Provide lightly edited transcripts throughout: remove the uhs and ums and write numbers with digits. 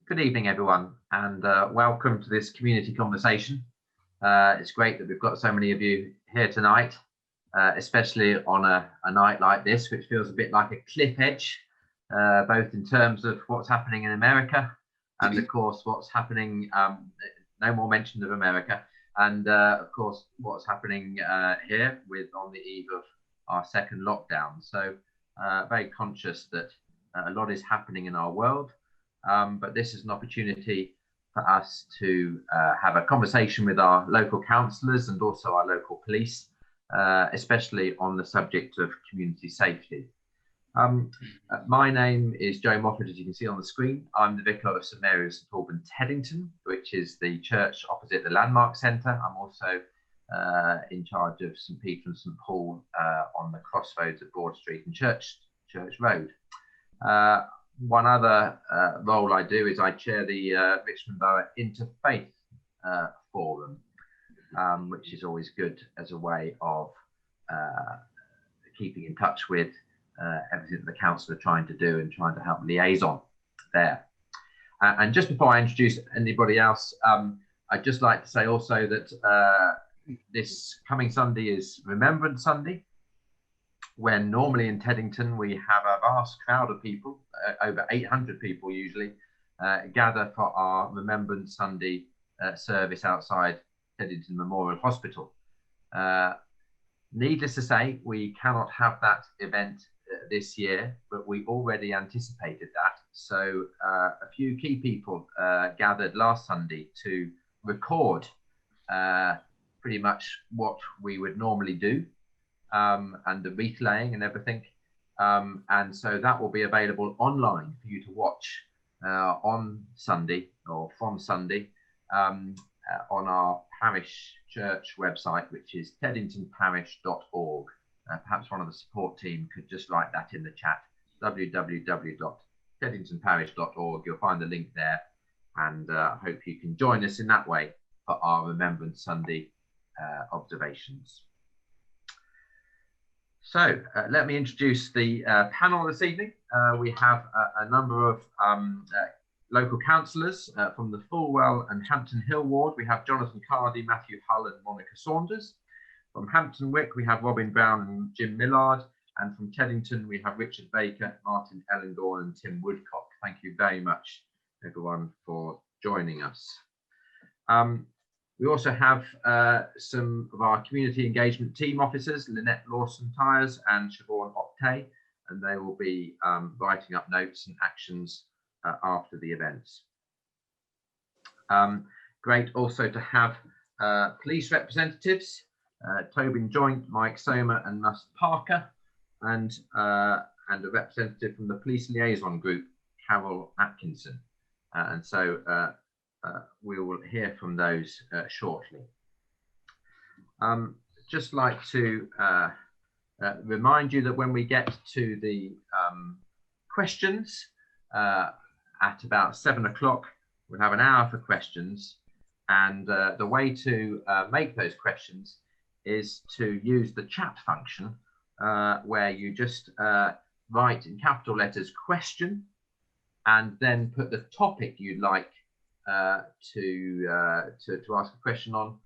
Good evening, everyone, and welcome to this community conversation. It's great that we've got so many of you here tonight, especially on a night like this, which feels a bit like a cliff edge, both in terms of what's happening in America and, of course, what's happening, no more mention of America, and, of course, what's happening here on the eve of our second lockdown. So very conscious that a lot is happening in our world. But this is an opportunity for us to have a conversation with our local councillors and also our local police, especially on the subject of community safety. My name is Joe Moffat, as you can see on the screen. I'm the Vicar of St Mary's St Alban, Teddington, which is the church opposite the Landmark Centre. I'm also in charge of St Peter and St Paul on the crossroads of Broad Street and Church Road. One other role I do is I chair the Richmond Borough Interfaith Forum, which is always good as a way of keeping in touch with everything that the council are trying to do and trying to help liaison there. And just before I introduce anybody else, I'd just like to say also that this coming Sunday is Remembrance Sunday, when normally in Teddington we have a vast crowd of people, over 800 people usually, gather for our Remembrance Sunday service outside Teddington Memorial Hospital. Needless to say, we cannot have that event this year, but we already anticipated that. So a few key people gathered last Sunday to record pretty much what we would normally do. And the replaying and everything. And so that will be available online for you to watch on Sunday or from Sunday on our parish church website, which is teddingtonparish.org. Perhaps one of the support team could just write that in the chat, www.teddingtonparish.org. You'll find the link there, and I hope you can join us in that way for our Remembrance Sunday observations. So let me introduce the panel this evening. We have a number of local councillors from the Fulwell and Hampton Hill ward. We have Jonathan Cardy, Matthew Hull and Monica Saunders. From Hampton Wick, we have Robin Brown and Jim Millard. And from Teddington, we have Richard Baker, Martin Ellendorn and Tim Woodcock. Thank you very much, everyone, for joining us. We also have some of our community engagement team officers, Lynette Lawson-Tyres and Siobhan Optay, and they will be writing up notes and actions after the events. Great also to have police representatives, Tobin Joint, Mike Somer and Mus Parker, and a representative from the police liaison group, Carol Atkinson. And so we will hear from those shortly. Just like to remind you that when we get to the questions at about 7 o'clock, we'll have an hour for questions. And the way to make those questions is to use the chat function where you just write in capital letters question and then put the topic you'd like to ask a question on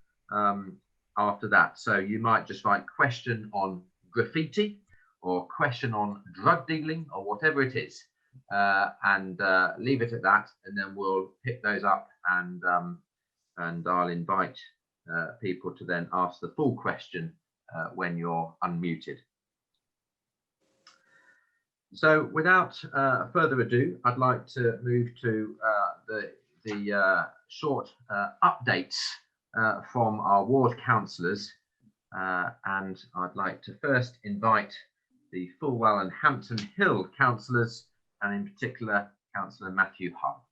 after that. So you might just write question on graffiti or question on drug dealing or whatever it is, and leave it at that, and then we'll pick those up and I'll invite people to then ask the full question when you're unmuted. So without further ado, I'd like to move to the short updates from our ward councillors, and I'd like to first invite the Fulwell and Hampton Hill councillors, and in particular Councillor Matthew Hull.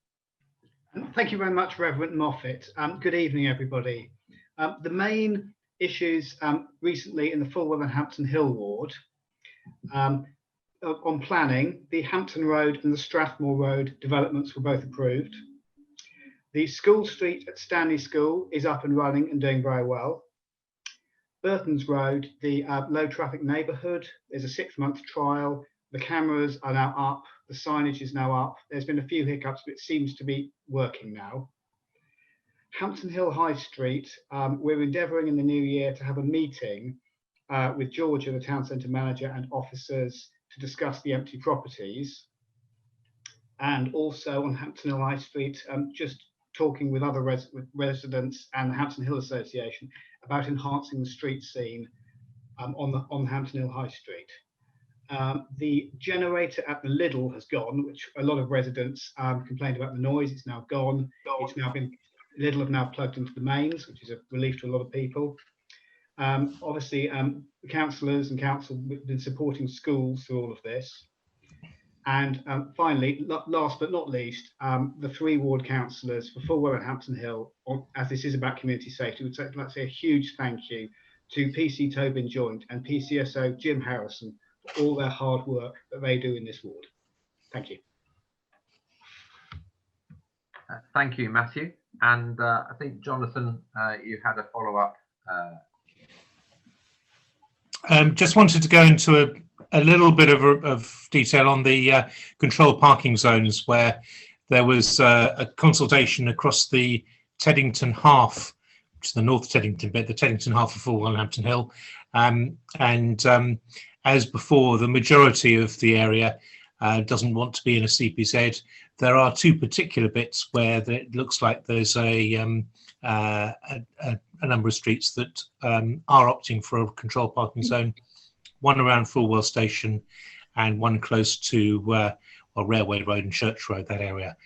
Thank you very much, Reverend Moffat. Good evening, everybody. The main issues recently in the Fulwell and Hampton Hill ward on planning, the Hampton Road and the Strathmore Road developments were both approved. The School Street at Stanley School is up and running and doing very well. Burton's Road, the low traffic neighbourhood, there's a 6-month trial. The cameras are now up The signage is now up. There's been a few hiccups, but it seems to be working now. Hampton Hill High Street, we're endeavouring in the new year to have a meeting with Georgia, the town centre manager, and officers to discuss the empty properties. And also on Hampton Hill High Street, just talking with other residents and the Hampton Hill Association about enhancing the street scene on Hampton Hill High Street. The generator at the Lidl has gone, which a lot of residents complained about the noise. It's now gone. It's now been, Lidl have now plugged into the mains, which is a relief to a lot of people. Obviously, the councillors and council have been supporting schools through all of this. And finally, last but not least, the 3 ward councillors for Fulwell and Hampton Hill, as this is about community safety, would like to say a huge thank you to PC Tobin Joint and PCSO Jim Harrison for all their hard work that they do in this ward. Thank you. Thank you, Matthew. And I think, Jonathan, you had a follow-up. Just wanted to go into a little bit of detail on the controlled parking zones, where there was a consultation across the Teddington half, which is the North Teddington bit, the Teddington half of Fulwell and Hampton Hill. As before, the majority of the area doesn't want to be in a CPZ. There are 2 particular bits where it looks like there's a number of streets that are opting for a controlled parking zone, one around Fulwell Station and one close to Railway Road and Church Road, that area.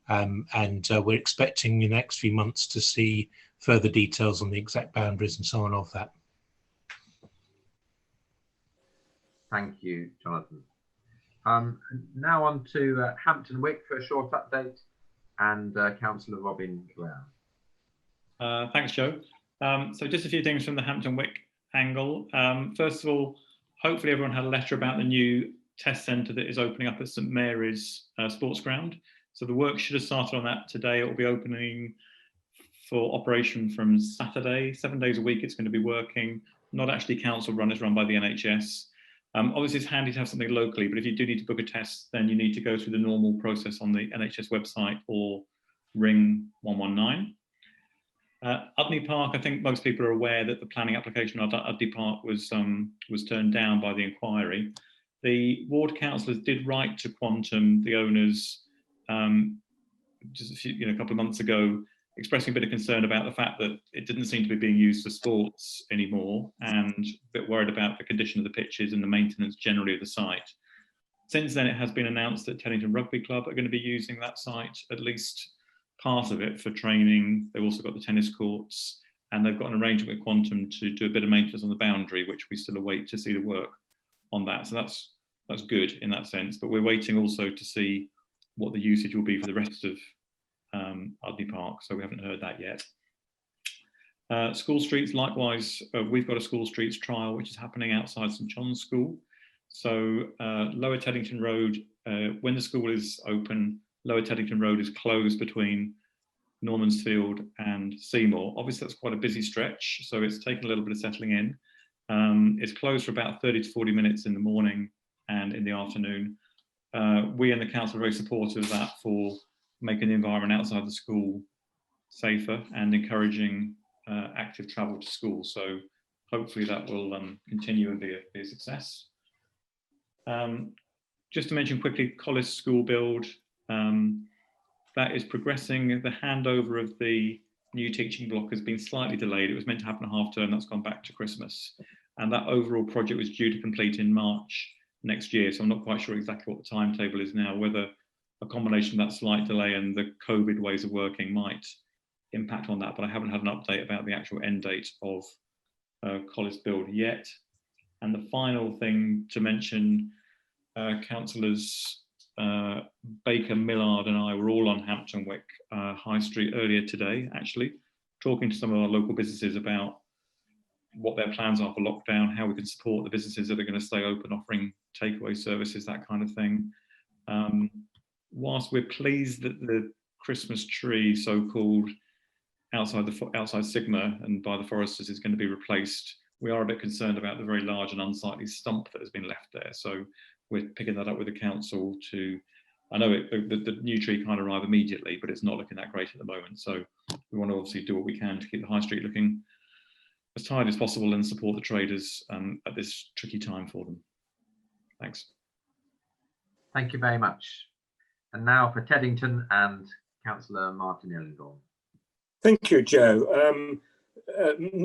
We're expecting in the next few months to see further details on the exact boundaries and so on of that. Thank you, Jonathan. Now on to Hampton Wick for a short update, and Councillor Robin Brown. Thanks, Joe. So just a few things from the Hampton Wick angle. First of all, hopefully everyone had a letter about the new test centre that is opening up at St Mary's Sports Ground. So the work should have started on that today. It will be opening for operation from Saturday. 7 days a week it's going to be working. Not actually council run, it's run by the NHS. Obviously, it's handy to have something locally, but if you do need to book a test, then you need to go through the normal process on the NHS website or ring 119. Udney Park, I think most people are aware that the planning application at Udney Park was turned down by the inquiry. The ward councillors did write to Quantum, the owners, just a couple of months ago, expressing a bit of concern about the fact that it didn't seem to be being used for sports anymore, and a bit worried about the condition of the pitches and the maintenance generally of the site. Since then, it has been announced that Teddington Rugby Club are going to be using that site, at least part of it, for training. They've also got the tennis courts, and they've got an arrangement with Quantum to do a bit of maintenance on the boundary, which we still await to see the work on that. So that's good in that sense, but we're waiting also to see what the usage will be for the rest of Udney Park, so we haven't heard that yet. School streets, likewise, we've got a school streets trial which is happening outside St John's School. So Lower Teddington Road, when the school is open, Lower Teddington Road is closed between Normansfield and Seymour. Obviously that's quite a busy stretch, so it's taken a little bit of settling in. It's closed for about 30 to 40 minutes in the morning and in the afternoon. We and the council are very supportive of that for making the environment outside the school safer and encouraging active travel to school. So hopefully that will continue and be a success. Just to mention quickly, Collis School build, that is progressing. The handover of the new teaching block has been slightly delayed. It was meant to happen at half term, that's gone back to Christmas. And that overall project was due to complete in March next year. So I'm not quite sure exactly what the timetable is now, whether a combination of that slight delay and the COVID ways of working might impact on that, but I haven't had an update about the actual end date of Collis build yet. And the final thing to mention, councillors Baker, Millard and I were all on Hampton Wick High Street earlier today, actually, talking to some of our local businesses about what their plans are for lockdown, how we can support the businesses that are going to stay open, offering takeaway services, that kind of thing. Whilst we're pleased that the Christmas tree, so-called outside Sigma and by the foresters, is going to be replaced, we are a bit concerned about the very large and unsightly stump that has been left there. So we're picking that up with the council to I know the new tree can't arrive immediately, but it's not looking that great at the moment. So we want to obviously do what we can to keep the high street looking as tidy as possible and support the traders at this tricky time for them. Thanks. Thank you very much. And now for Teddington and Councillor Martin Ellington. Thank you, Joe.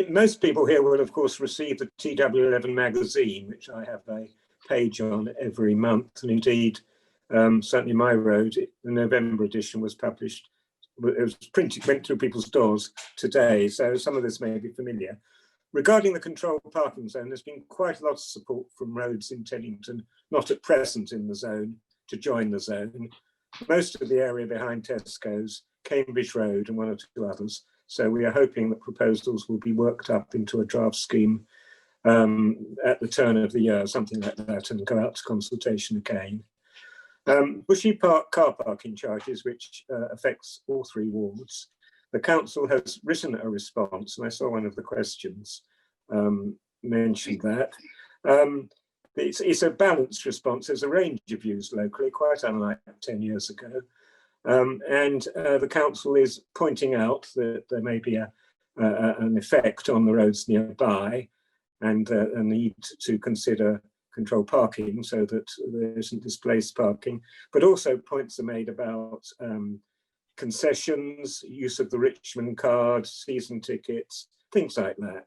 Most people here will, of course, receive the TW11 magazine, which I have a page on every month. And indeed, certainly my road, the November edition was published. It was printed, went through people's doors today. So some of this may be familiar. Regarding the controlled parking zone, there's been quite a lot of support from roads in Teddington, not at present in the zone, to join the zone. Most of the area behind Tesco's, Cambridge Road and one or two others. So we are hoping that proposals will be worked up into a draft scheme at the turn of the year, something like that, and go out to consultation again. Bushy Park car parking charges, which affects all 3 wards. The council has written a response, and I saw one of the questions mentioned that. It's a balanced response. There's a range of views locally, quite unlike 10 years ago. And the council is pointing out that there may be an effect on the roads nearby and a need to consider controlled parking so that there isn't displaced parking, but also points are made about concessions, use of the Richmond card, season tickets, things like that.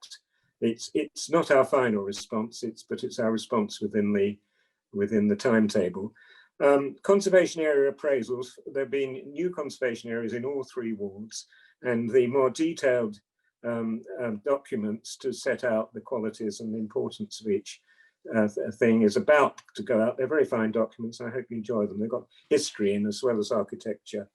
It's not our final response, but it's our response within the timetable. Conservation area appraisals, there have been new conservation areas in all 3 wards, and the more detailed documents to set out the qualities and the importance of each thing is about to go out. They're very fine documents. I hope you enjoy them. They've got history in as well as architecture.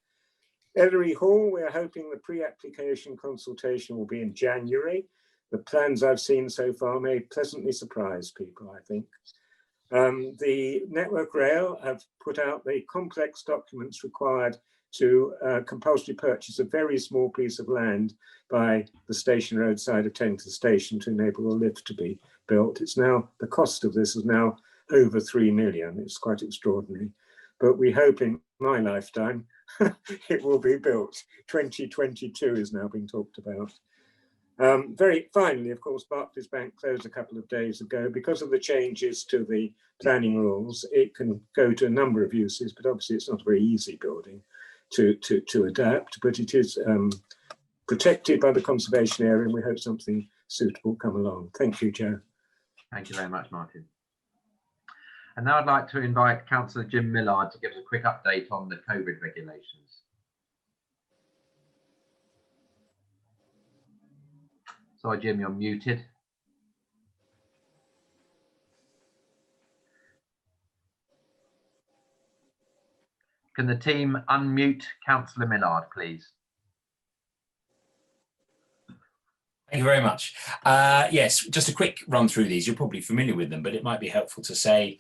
Ellery Hall, we're hoping the pre-application consultation will be in January. The plans I've seen so far may pleasantly surprise people, I think. The Network Rail have put out the complex documents required to compulsory purchase a very small piece of land by the station roadside of Teddington Station to enable a lift to be built. It's now, the cost of this is now over 3 million. It's quite extraordinary. But we hope in my lifetime it will be built. 2022 is now being talked about. Very finally, of course, Barclays Bank closed a couple of days ago. Because of the changes to the planning rules, it can go to a number of uses, but obviously it's not a very easy building to adapt, but it is protected by the conservation area, and we hope something suitable come along. Thank you, Joe. Thank you very much, Martin. And now I'd like to invite Councillor Jim Millard to give us a quick update on the COVID regulations. Sorry, Jim, you're muted. Can the team unmute Councillor Millard, please? Thank you very much. Yes, just a quick run through these. You're probably familiar with them, but it might be helpful to say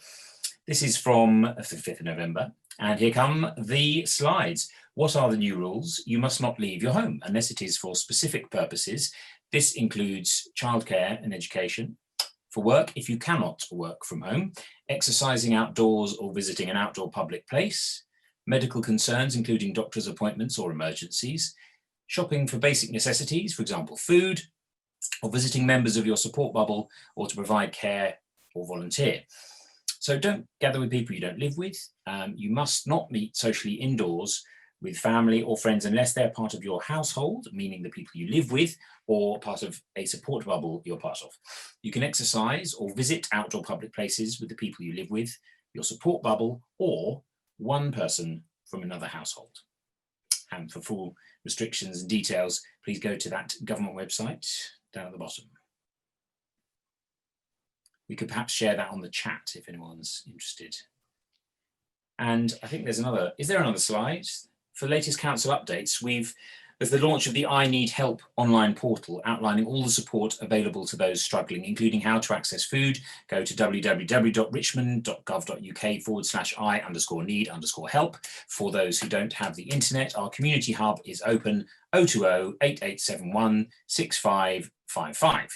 this is from the 5th of November. And here come the slides. What are the new rules? You must not leave your home unless it is for specific purposes. This includes childcare and education. For work, if you cannot work from home, exercising outdoors or visiting an outdoor public place, medical concerns, including doctor's appointments or emergencies, shopping for basic necessities, for example, food, or visiting members of your support bubble, or to provide care or volunteer. So don't gather with people you don't live with. You must not meet socially indoors with family or friends unless they're part of your household, meaning the people you live with, or part of a support bubble you're part of. You can exercise or visit outdoor public places with the people you live with, your support bubble, or one person from another household. And for full restrictions and details, please go to that government website down at the bottom. We could perhaps share that on the chat if anyone's interested. And I think there's another, is there another slide? For latest council updates, there's the launch of the I Need Help online portal outlining all the support available to those struggling, including how to access food. Go to www.richmond.gov.uk/I_need_help. For those who don't have the internet, our community hub is open 020-8871-6555.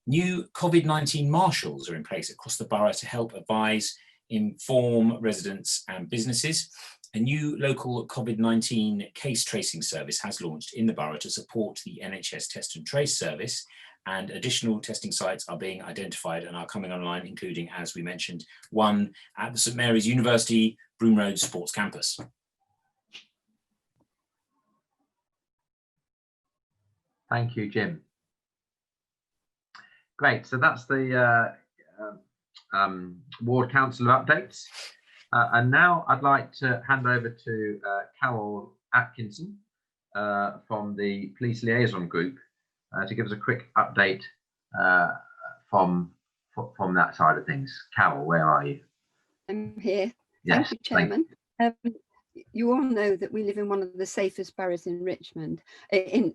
New COVID-19 marshals are in place across the borough to help advise, inform residents and businesses. A new local COVID-19 case tracing service has launched in the borough to support the NHS Test and Trace service, and additional testing sites are being identified and are coming online, including, as we mentioned, one at the St Mary's University Broome Road Sports Campus. Thank you, Jim. Great, so that's the ward councillor updates. And now I'd like to hand over to Carol Atkinson from the Police Liaison Group to give us a quick update from that side of things. Carol, where are you? I'm here. Yes, thank you, Chairman. You all know that we live in one of the safest boroughs in Richmond. We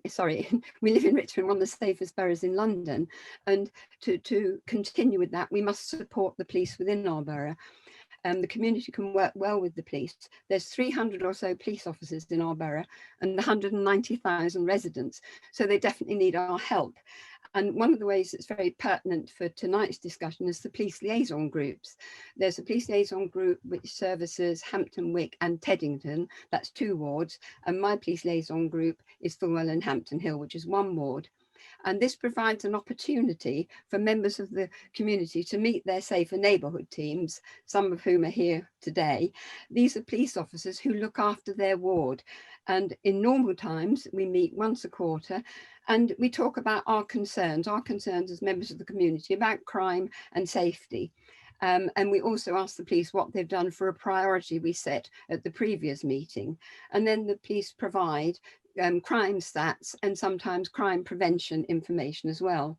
live in Richmond, one of the safest boroughs in London. And to continue with that, we must support the police within our borough. The community can work well with the police. There's 300 or so police officers in our borough and 190,000 residents. So they definitely need our help. And one of the ways that's very pertinent for tonight's discussion is the police liaison groups. There's a police liaison group which services Hampton Wick and Teddington, that's 2 wards, and my police liaison group is Fulwell and Hampton Hill, which is 1 ward. And this provides an opportunity for members of the community to meet their safer neighbourhood teams, some of whom are here today. These are police officers who look after their ward. And in normal times, we meet once a quarter and we talk about our concerns as members of the community about crime and safety. And we also ask the police what they've done for a priority we set at the previous meeting. And then the police provide crime stats and sometimes crime prevention information as well.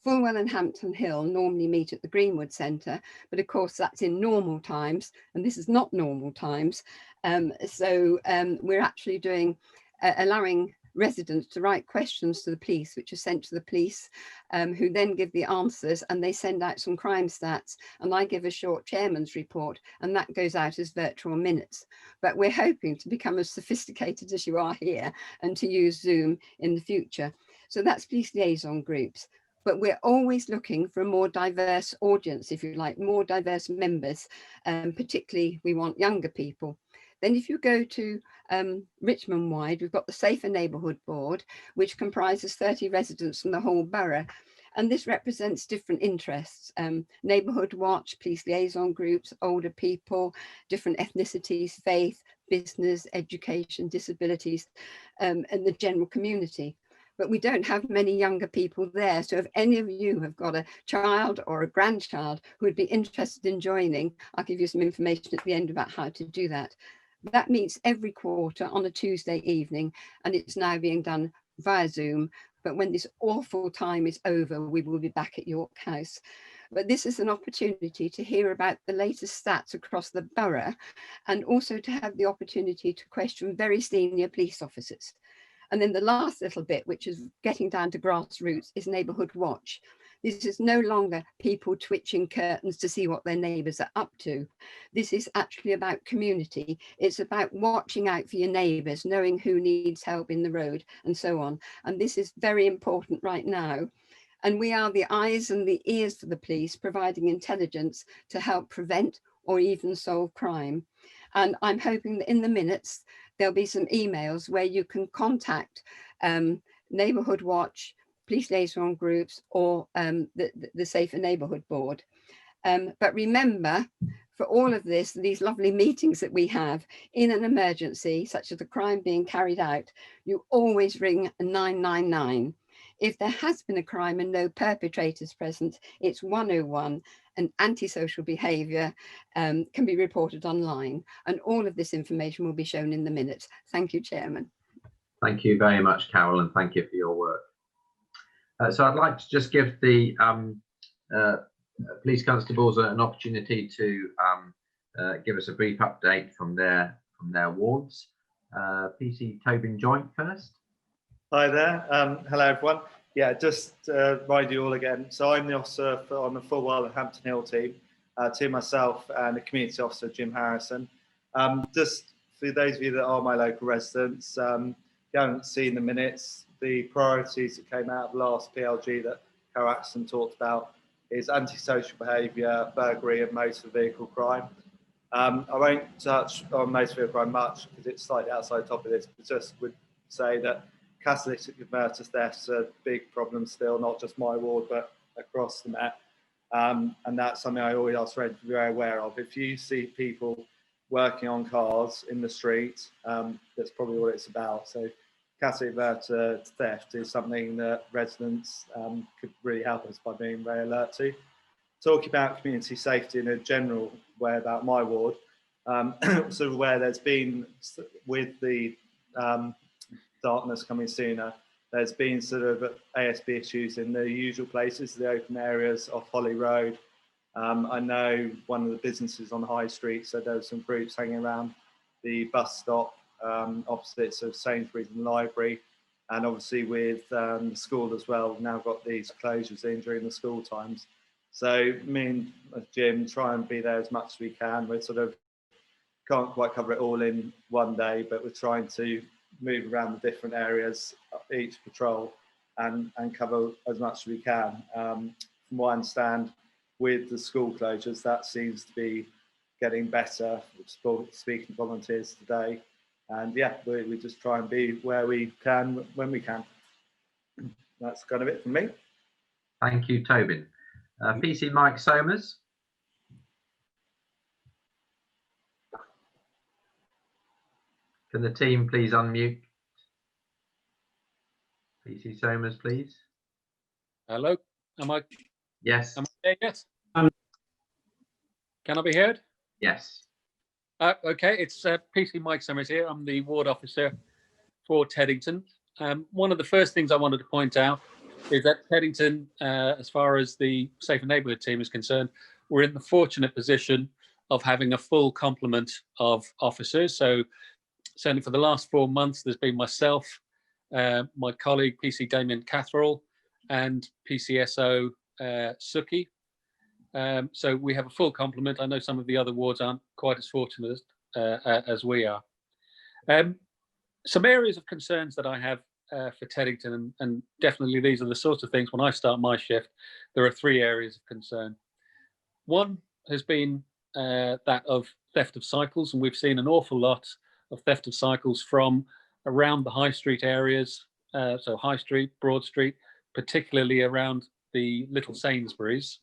Fulwell and Hampton Hill normally meet at the Greenwood Centre, but of course that's in normal times, and this is not normal times. We're actually doing, allowing residents to write questions to the police, which are sent to the police, who then give the answers, and they send out some crime stats, and I give a short chairman's report, and that goes out as virtual minutes. But we're hoping to become as sophisticated as you are here and to use Zoom in the future. So that's police liaison groups. But we're always looking for a more diverse audience, if you like, more diverse members, particularly we want younger people. Then if you go to Richmond wide, we've got the Safer Neighbourhood Board, which comprises 30 residents from the whole borough. And this represents different interests, neighbourhood watch, police liaison groups, older people, different ethnicities, faith, business, education, disabilities, and the general community. But we don't have many younger people there. So if any of you have got a child or a grandchild who would be interested in joining, I'll give you some information at the end about how to do that. That meets every quarter on a Tuesday evening, and it's now being done via Zoom. But when this awful time is over, we will be back at York House. But this is an opportunity to hear about the latest stats across the borough, and also to have the opportunity to question very senior police officers. And then the last little bit, which is getting down to grassroots, is neighbourhood watch. This is no longer people twitching curtains to see what their neighbours are up to. This is actually about community. It's about watching out for your neighbours, knowing who needs help in the road and so on. And this is very important right now. And we are the eyes and the ears for the police, providing intelligence to help prevent or even solve crime. And I'm hoping that in the minutes, there'll be some emails where you can contact Neighbourhood Watch, police liaison groups, or the Safer Neighbourhood Board. But remember, for all of this, these lovely meetings that we have in an emergency, such as a crime being carried out, you always ring 999. If there has been a crime and no perpetrators present, it's 101, and antisocial behaviour can be reported online. And all of this information will be shown in the minutes. Thank you, Chairman. Thank you very much, Carol, and thank you for your work. So I'd like to just give the police constables an opportunity to give us a brief update from their wards. PC Tobin Joint first. Hi there. Hello, everyone. Yeah, just ride you all again. So I'm the officer on the Fulwell and Hampton Hill team, to myself and the community officer, Jim Harrison. Just for those of you that are my local residents, if you haven't seen the minutes, the priorities that came out of last PLG that Carol Atkinson talked about is antisocial behaviour, burglary and motor vehicle crime. I won't touch on motor vehicle crime much because it's slightly outside the top of this, but just would say that catalytic converter thefts are a big problem still, not just my ward, but across the Met. And that's something I always ask Fred to be very aware of. If you see people working on cars in the street, that's probably what it's about. So catalytic converter theft is something that residents could really help us by being very alert to. Talking about community safety in a general way about my ward, sort of where there's been, with the darkness coming sooner, there's been sort of ASB issues in the usual places, the open areas off Holly Road. I know one of the businesses on the high street, so there were some groups hanging around the bus stop opposite of Sainsbury's and the library. And obviously with the school as well, we've now got these closures in during the school times. So me and Jim try and be there as much as we can. We sort of can't quite cover it all in one day, but we're trying to move around the different areas each patrol and cover as much as we can. From what I understand, with the school closures, that seems to be getting better. Speaking to volunteers today, and yeah, we just try and be where we can when we can. That's kind of it from me. Thank you, Tobin. PC Mike Somers. Can the team please unmute? PC Somers, please. Hello, am I? Yes. Am I there yet? Can I be heard? Yes. Okay, it's PC Mike Somers here. I'm the ward officer for Teddington. One of the first things I wanted to point out is that Teddington, as far as the Safer Neighbourhood team is concerned, we're in the fortunate position of having a full complement of officers. So certainly for the last 4 months, there's been myself, my colleague PC Damien Catherall, and PCSO Suki. So we have a full complement. I know some of the other wards aren't quite as fortunate as we are. Some areas of concerns that I have for Teddington, and definitely these are the sorts of things when I start my shift, there are 3 areas of concern. One has been that of theft of cycles, and we've seen an awful lot of theft of cycles from around the high street areas, so High Street, Broad Street, particularly around the Little Sainsbury's.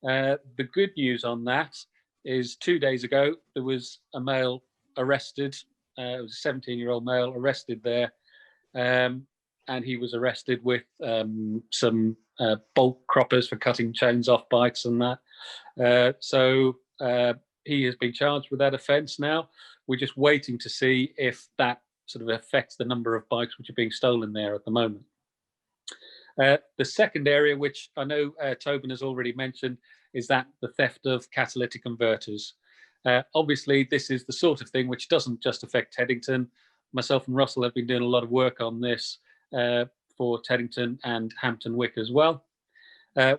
The good news on that is 2 days ago, there was a male arrested. It was a 17-year-old male arrested there. And he was arrested with some bolt croppers for cutting chains off bikes and that. So he has been charged with that offence now. We're just waiting to see if that sort of affects the number of bikes which are being stolen there at the moment. The second area, which I know Tobin has already mentioned, is that the theft of catalytic converters. Obviously, this is the sort of thing which doesn't just affect Teddington. Myself and Russell have been doing a lot of work on this for Teddington and Hampton Wick as well.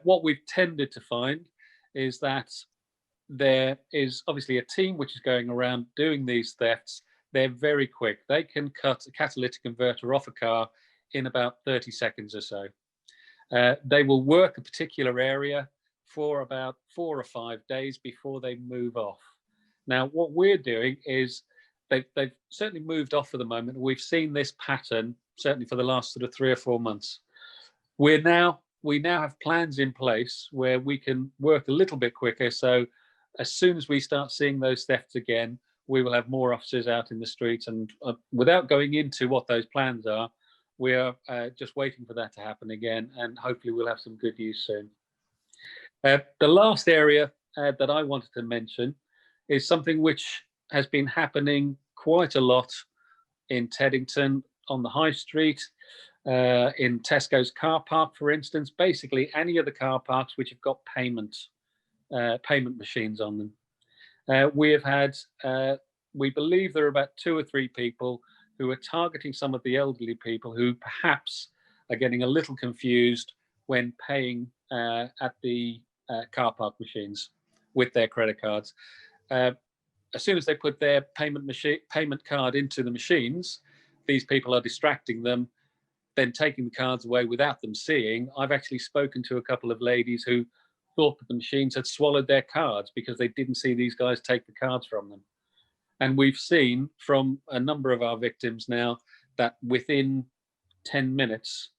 What we've tended to find is that there is obviously a team which is going around doing these thefts. They're very quick. They can cut a catalytic converter off a car in about 30 seconds or so. They will work a particular area for about 4 or 5 days before they move off. Now, what we're doing is they've certainly moved off for the moment. We've seen this pattern certainly for the last sort of 3 or 4 months. We now have plans in place where we can work a little bit quicker. So as soon as we start seeing those thefts again, we will have more officers out in the streets. And without going into what those plans are, we are just waiting for that to happen again. And hopefully we'll have some good news soon. The last area that I wanted to mention is something which has been happening quite a lot in Teddington on the high street, in Tesco's car park, for instance. Basically, any of the car parks which have got payment machines on them. We have had, we believe there are about 2 or 3 people who are targeting some of the elderly people who perhaps are getting a little confused when paying at the car park machines with their credit cards. As soon as they put their payment card into the machines, these people are distracting them, then taking the cards away without them seeing. I've actually spoken to a couple of ladies who thought that the machines had swallowed their cards because they didn't see these guys take the cards from them. And we've seen from a number of our victims now that within 10 minutes,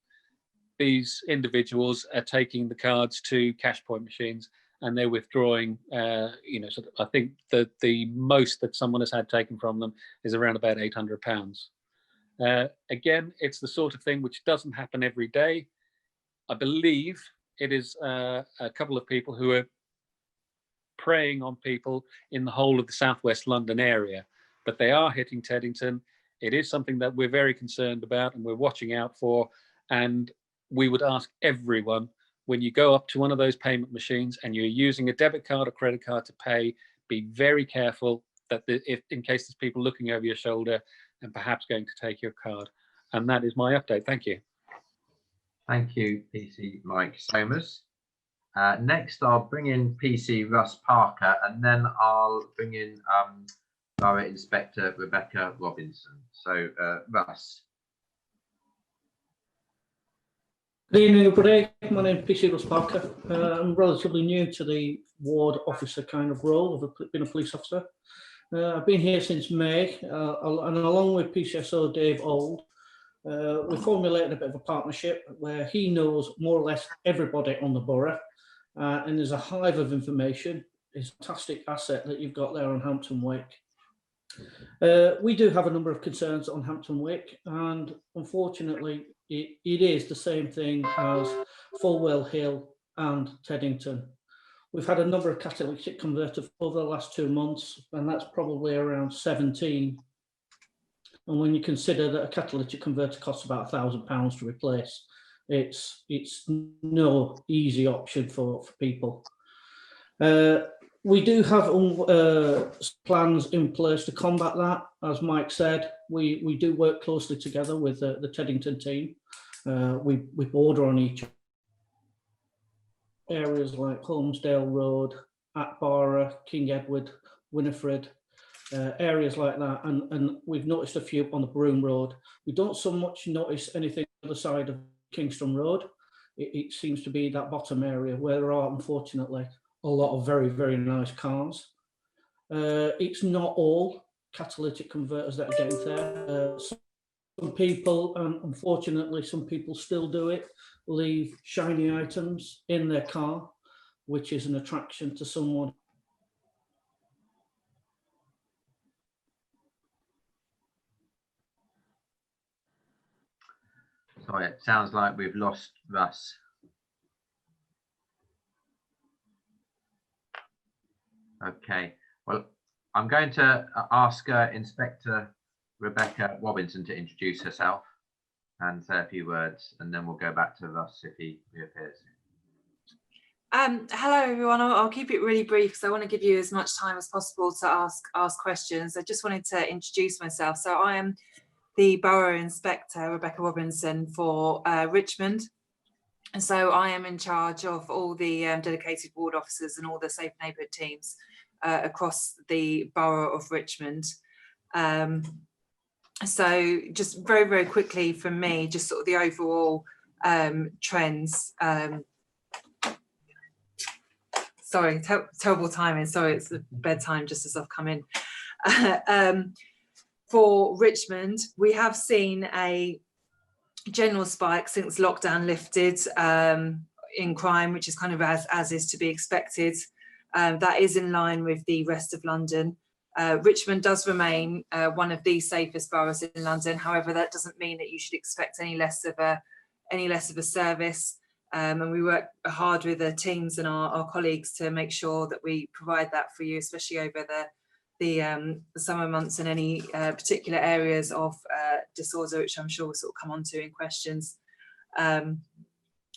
these individuals are taking the cards to cash point machines and they're withdrawing, sort of, I think that the most that someone has had taken from them is around about £800. Again, it's the sort of thing which doesn't happen every day. I believe it is a couple of people who are preying on people in the whole of the southwest London area, but they are hitting Teddington. It is something that we're very concerned about and we're watching out for. And we would ask everyone, when you go up to one of those payment machines and you're using a debit card or credit card to pay, be very careful that if in case there's people looking over your shoulder and perhaps going to take your card. And that is my update. Thank you. Thank you, PC Mike Somers. Next, I'll bring in PC Russ Parker, and then I'll bring in Borough Inspector Rebecca Robinson. So, Russ. Good evening, everybody. My name is PC Russ Parker. I'm relatively new to the ward officer kind of role. I've been a police officer. I've been here since May, and along with PCSO Dave Old, we formulated a bit of a partnership where he knows more or less everybody on the borough, and there's a hive of information. It's a fantastic asset that you've got there on Hampton Wick. We do have a number of concerns on Hampton Wick, and unfortunately, it is the same thing as Fulwell Hill and Teddington. We've had a number of catalytic converters over the last 2 months, and that's probably around 17. And when you consider that a catalytic converter costs about £1,000 to replace, it's no easy option for people. We do have plans in place to combat that. As Mike said, we do work closely together with the Teddington team. We border on each areas like Holmesdale Road, Atbara, King Edward, Winifred, areas like that, and we've noticed a few on the Broome Road. We don't so much notice anything on the side of Kingston Road. It seems to be that bottom area where there are, unfortunately, a lot of very, very nice cars. It's not all catalytic converters that are getting there. Some people, and unfortunately some people still do it, leave shiny items in their car, which is an attraction to someone. Sorry, it sounds like we've lost Russ. Okay, well, I'm going to ask Inspector Rebecca Robinson to introduce herself and say a few words, and then we'll go back to Russ if he reappears. Hello everyone, I'll keep it really brief because I want to give you as much time as possible to ask questions. I just wanted to introduce myself. So I am the Borough Inspector Rebecca Robinson for Richmond. And so I am in charge of all the dedicated ward officers and all the safe neighbourhood teams across the Borough of Richmond. So just very, very quickly from me, just sort of the overall trends. Sorry, terrible timing. Sorry, it's bedtime just as I've come in. For Richmond, we have seen a general spike since lockdown lifted in crime, which is kind of as is to be expected. That is in line with the rest of London. Richmond does remain one of the safest boroughs in London. However, that doesn't mean that you should expect any less of a service. And we work hard with the teams and our colleagues to make sure that we provide that for you, especially over the summer months and any particular areas of disorder, which I'm sure we'll sort of come on to in questions.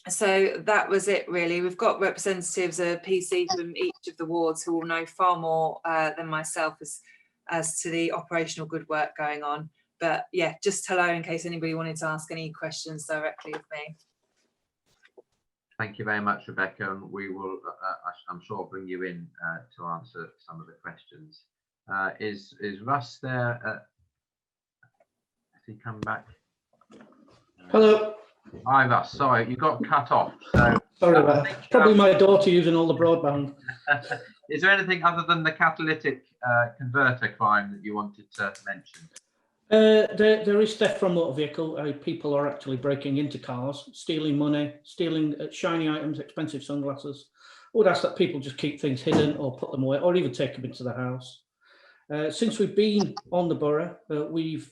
So that was it really. We've got representatives of PC from each of the wards who will know far more than myself as to the operational good work going on. But yeah, just hello in case anybody wanted to ask any questions directly of me. Thank you very much, Rebecca, and we will, I'm sure, bring you in to answer some of the questions. Is Russ there? Has he come back? Hello. Ivor, sorry, you got cut off. So, Sorry about that. Probably my daughter using all the broadband. is there anything other than the catalytic converter crime that you wanted to mention? There is theft from motor vehicle. People are actually breaking into cars, stealing money, stealing shiny items, expensive sunglasses. I would ask that people just keep things hidden or put them away, or even take them into the house. Since we've been on the borough, we've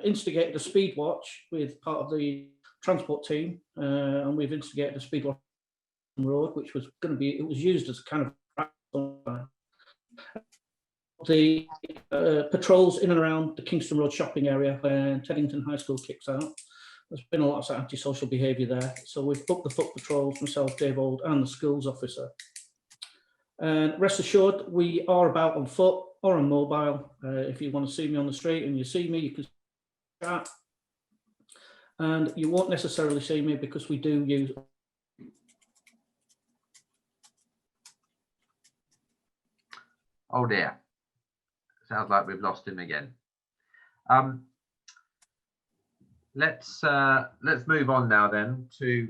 instigated a speed watch with part of the transport team, and we've instigated a speed watch on the road, which was going to be, it was used as kind of the patrols in and around the Kingston Road shopping area where Teddington High School kicks out. There's been a lot of antisocial behaviour there. So we've booked the foot patrols, myself, Dave Old, and the schools officer. And rest assured, we are about on foot or on mobile. If you want to see me on the street and you see me, you can chat. And you won't necessarily see me because we do use... Oh dear. Sounds like we've lost him again. Let's move on now then to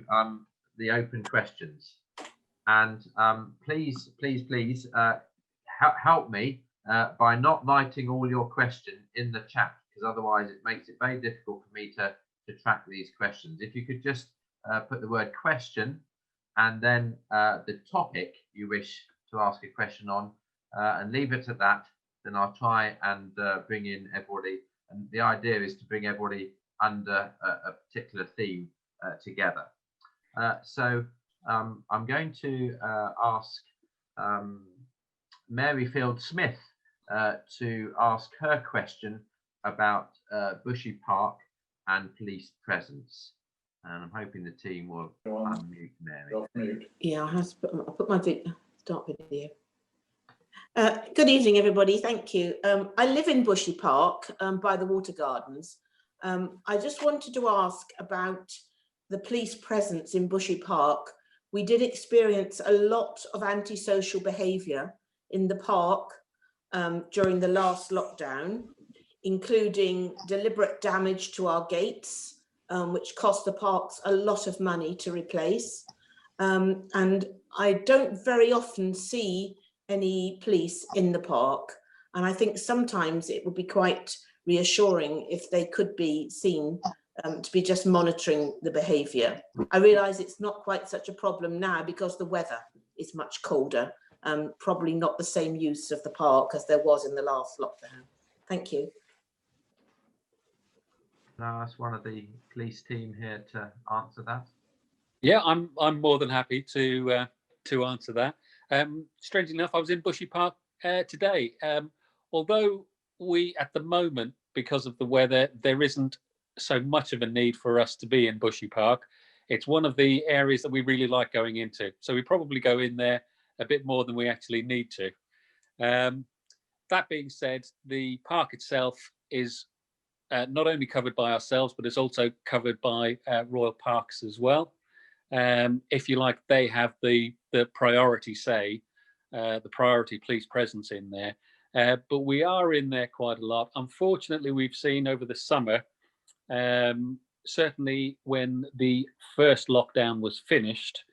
the open questions, and please help me by not writing all your question in the chat, because otherwise it makes it very difficult for me to track these questions. If you could just put the word question and then the topic you wish to ask a question on, and leave it at that, then I'll try and bring in everybody. And the idea is to bring everybody under a particular theme together. So I'm going to ask Mary Field Smith to ask her question about Bushy Park and police presence. And I'm hoping the team will unmute Mary. Yeah, I'll put my start video. Good evening, everybody. Thank you. I live in Bushy Park by the Water Gardens. I just wanted to ask about the police presence in Bushy Park. We did experience a lot of antisocial behaviour in the park during the last lockdown, including deliberate damage to our gates, which cost the parks a lot of money to replace. And I don't very often see any police in the park, and I think sometimes it would be quite reassuring if they could be seen to be just monitoring the behaviour. I realise it's not quite such a problem now because the weather is much colder, probably not the same use of the park as there was in the last lockdown. Thank you. Now that's one of the police team here to answer that. Yeah, I'm more than happy to answer that. Strangely enough, I was in Bushy Park today. Although we, at the moment, because of the weather, there isn't so much of a need for us to be in Bushy Park. It's one of the areas that we really like going into. So we probably go in there a bit more than we actually need to. That being said, the park itself is not only covered by ourselves, but it's also covered by Royal Parks as well. If you like, they have the priority say, the priority police presence in there. But we are in there quite a lot. Unfortunately, we've seen over the summer, certainly when the first lockdown was finished,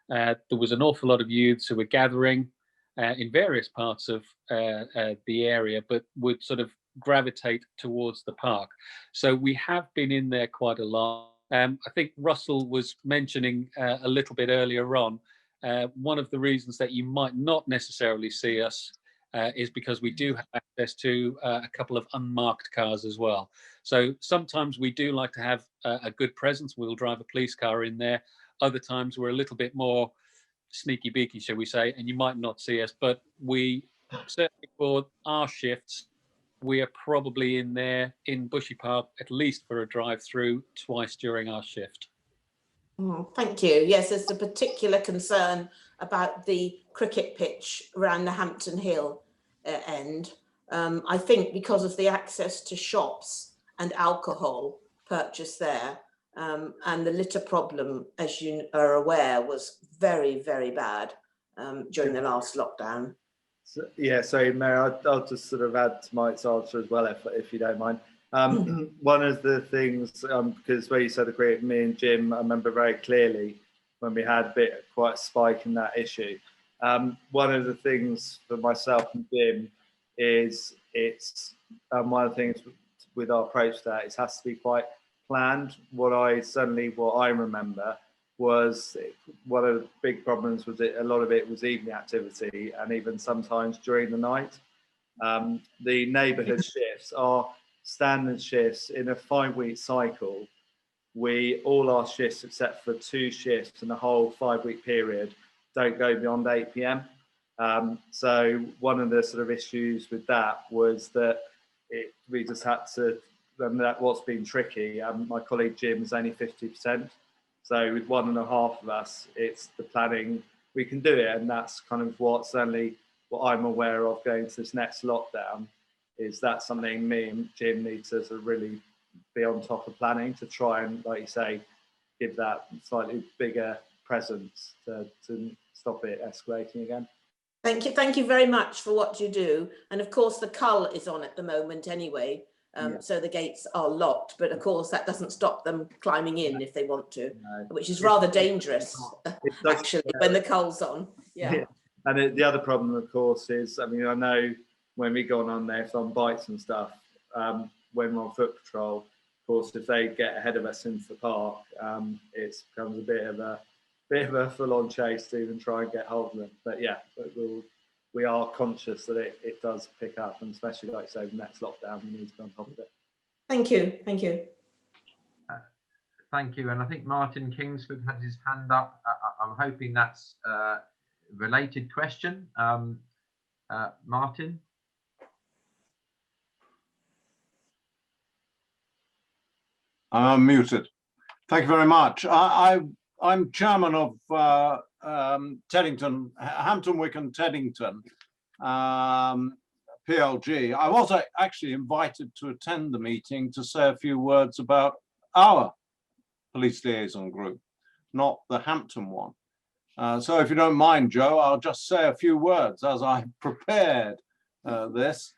there was an awful lot of youths who were gathering in various parts of the area, but would sort of gravitate towards the park. So we have been in there quite a lot. I think Russell was mentioning a little bit earlier on, one of the reasons that you might not necessarily see us is because we do have access to a couple of unmarked cars as well. So sometimes we do like to have a good presence. We'll drive a police car in there. Other times we're a little bit more sneaky beaky, shall we say, and you might not see us, but we certainly for our shifts, we are probably in there in Bushy Park at least for a drive-through twice during our shift. Oh, thank you. Yes, there's a particular concern about the cricket pitch around the Hampton Hill end. I think because of the access to shops and alcohol purchased there, and the litter problem, as you are aware, was very, very bad during the last lockdown. So, yeah, sorry, Mary, I'll just sort of add to Mike's answer as well, if you don't mind. One of the things, because where you said agree with me and Jim, I remember very clearly when we had quite a spike in that issue. One of the things for myself and Jim is one of the things with our approach to that, it has to be quite planned. What I remember was one of the big problems was a lot of it was evening activity and even sometimes during the night. The neighbourhood shifts are standard shifts in a 5-week cycle. All our shifts except for 2 shifts in the whole 5-week period don't go beyond 8 p.m. So one of the sort of issues with that was that we just had to, and that what's been tricky. My colleague Jim is only 50%. So with 1.5 of us, it's the planning, we can do it. And that's kind of what I'm aware of going to this next lockdown, is that something me and Jim need to sort of really be on top of planning to try and, like you say, give that slightly bigger presence to stop it escalating again. Thank you very much for what you do. And of course, the cull is on at the moment anyway. So the gates are locked, but of course that doesn't stop them climbing in if they want to, which is rather dangerous actually when the cull's on. Yeah. And the other problem, of course, is, I mean, I know when we go on there, on bikes and stuff, when we're on foot patrol, of course, if they get ahead of us into the park, it becomes a bit of a full-on chase to even try and get hold of them. But yeah, we are conscious that it does pick up, and especially, like I say, the next lockdown, we need to be on top of it. Thank you. Thank you. Thank you. And I think Martin Kingsford has his hand up. I'm hoping that's a related question. Martin? I'm muted. Thank you very much. I'm chairman of Teddington, Hampton Wick and Teddington, PLG. I was actually invited to attend the meeting to say a few words about our police liaison group, not the Hampton one. So if you don't mind, Joe, I'll just say a few words as I prepared this.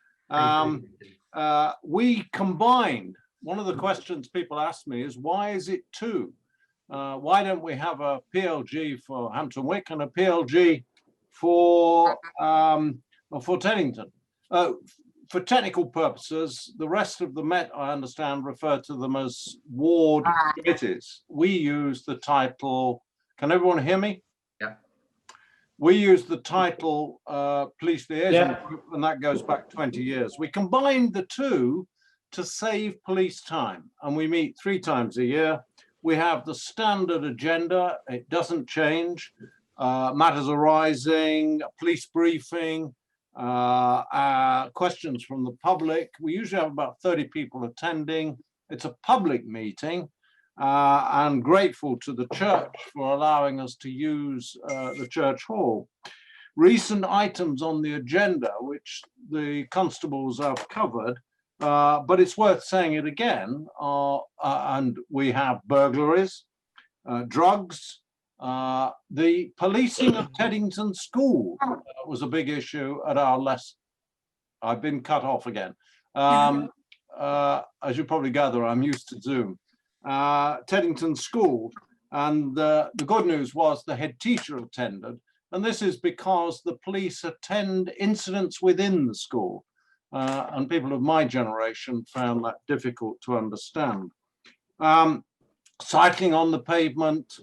We combined, one of the questions people ask me is, why is it 2? Why don't we have a PLG for Hampton Wick and a PLG for Teddington? For technical purposes, the rest of the Met, I understand, refer to them as ward committees. We use the title, can everyone hear me? Yeah. We use the title police liaison group, and that goes back 20 years. We combined the 2 to save police time, and we meet 3 times a year. We have the standard agenda, it doesn't change. Matters arising, a police briefing, questions from the public. We usually have about 30 people attending. It's a public meeting, and grateful to the church for allowing us to use the church hall. Recent items on the agenda, which the constables have covered, but it's worth saying it again, and we have burglaries, drugs, the policing of Teddington School was a big issue at our lesson. I've been cut off again. As you probably gather, I'm used to Zoom. Teddington School, and the good news was the head teacher attended, and this is because the police attend incidents within the school. And people of my generation found that difficult to understand. Cycling on the pavement,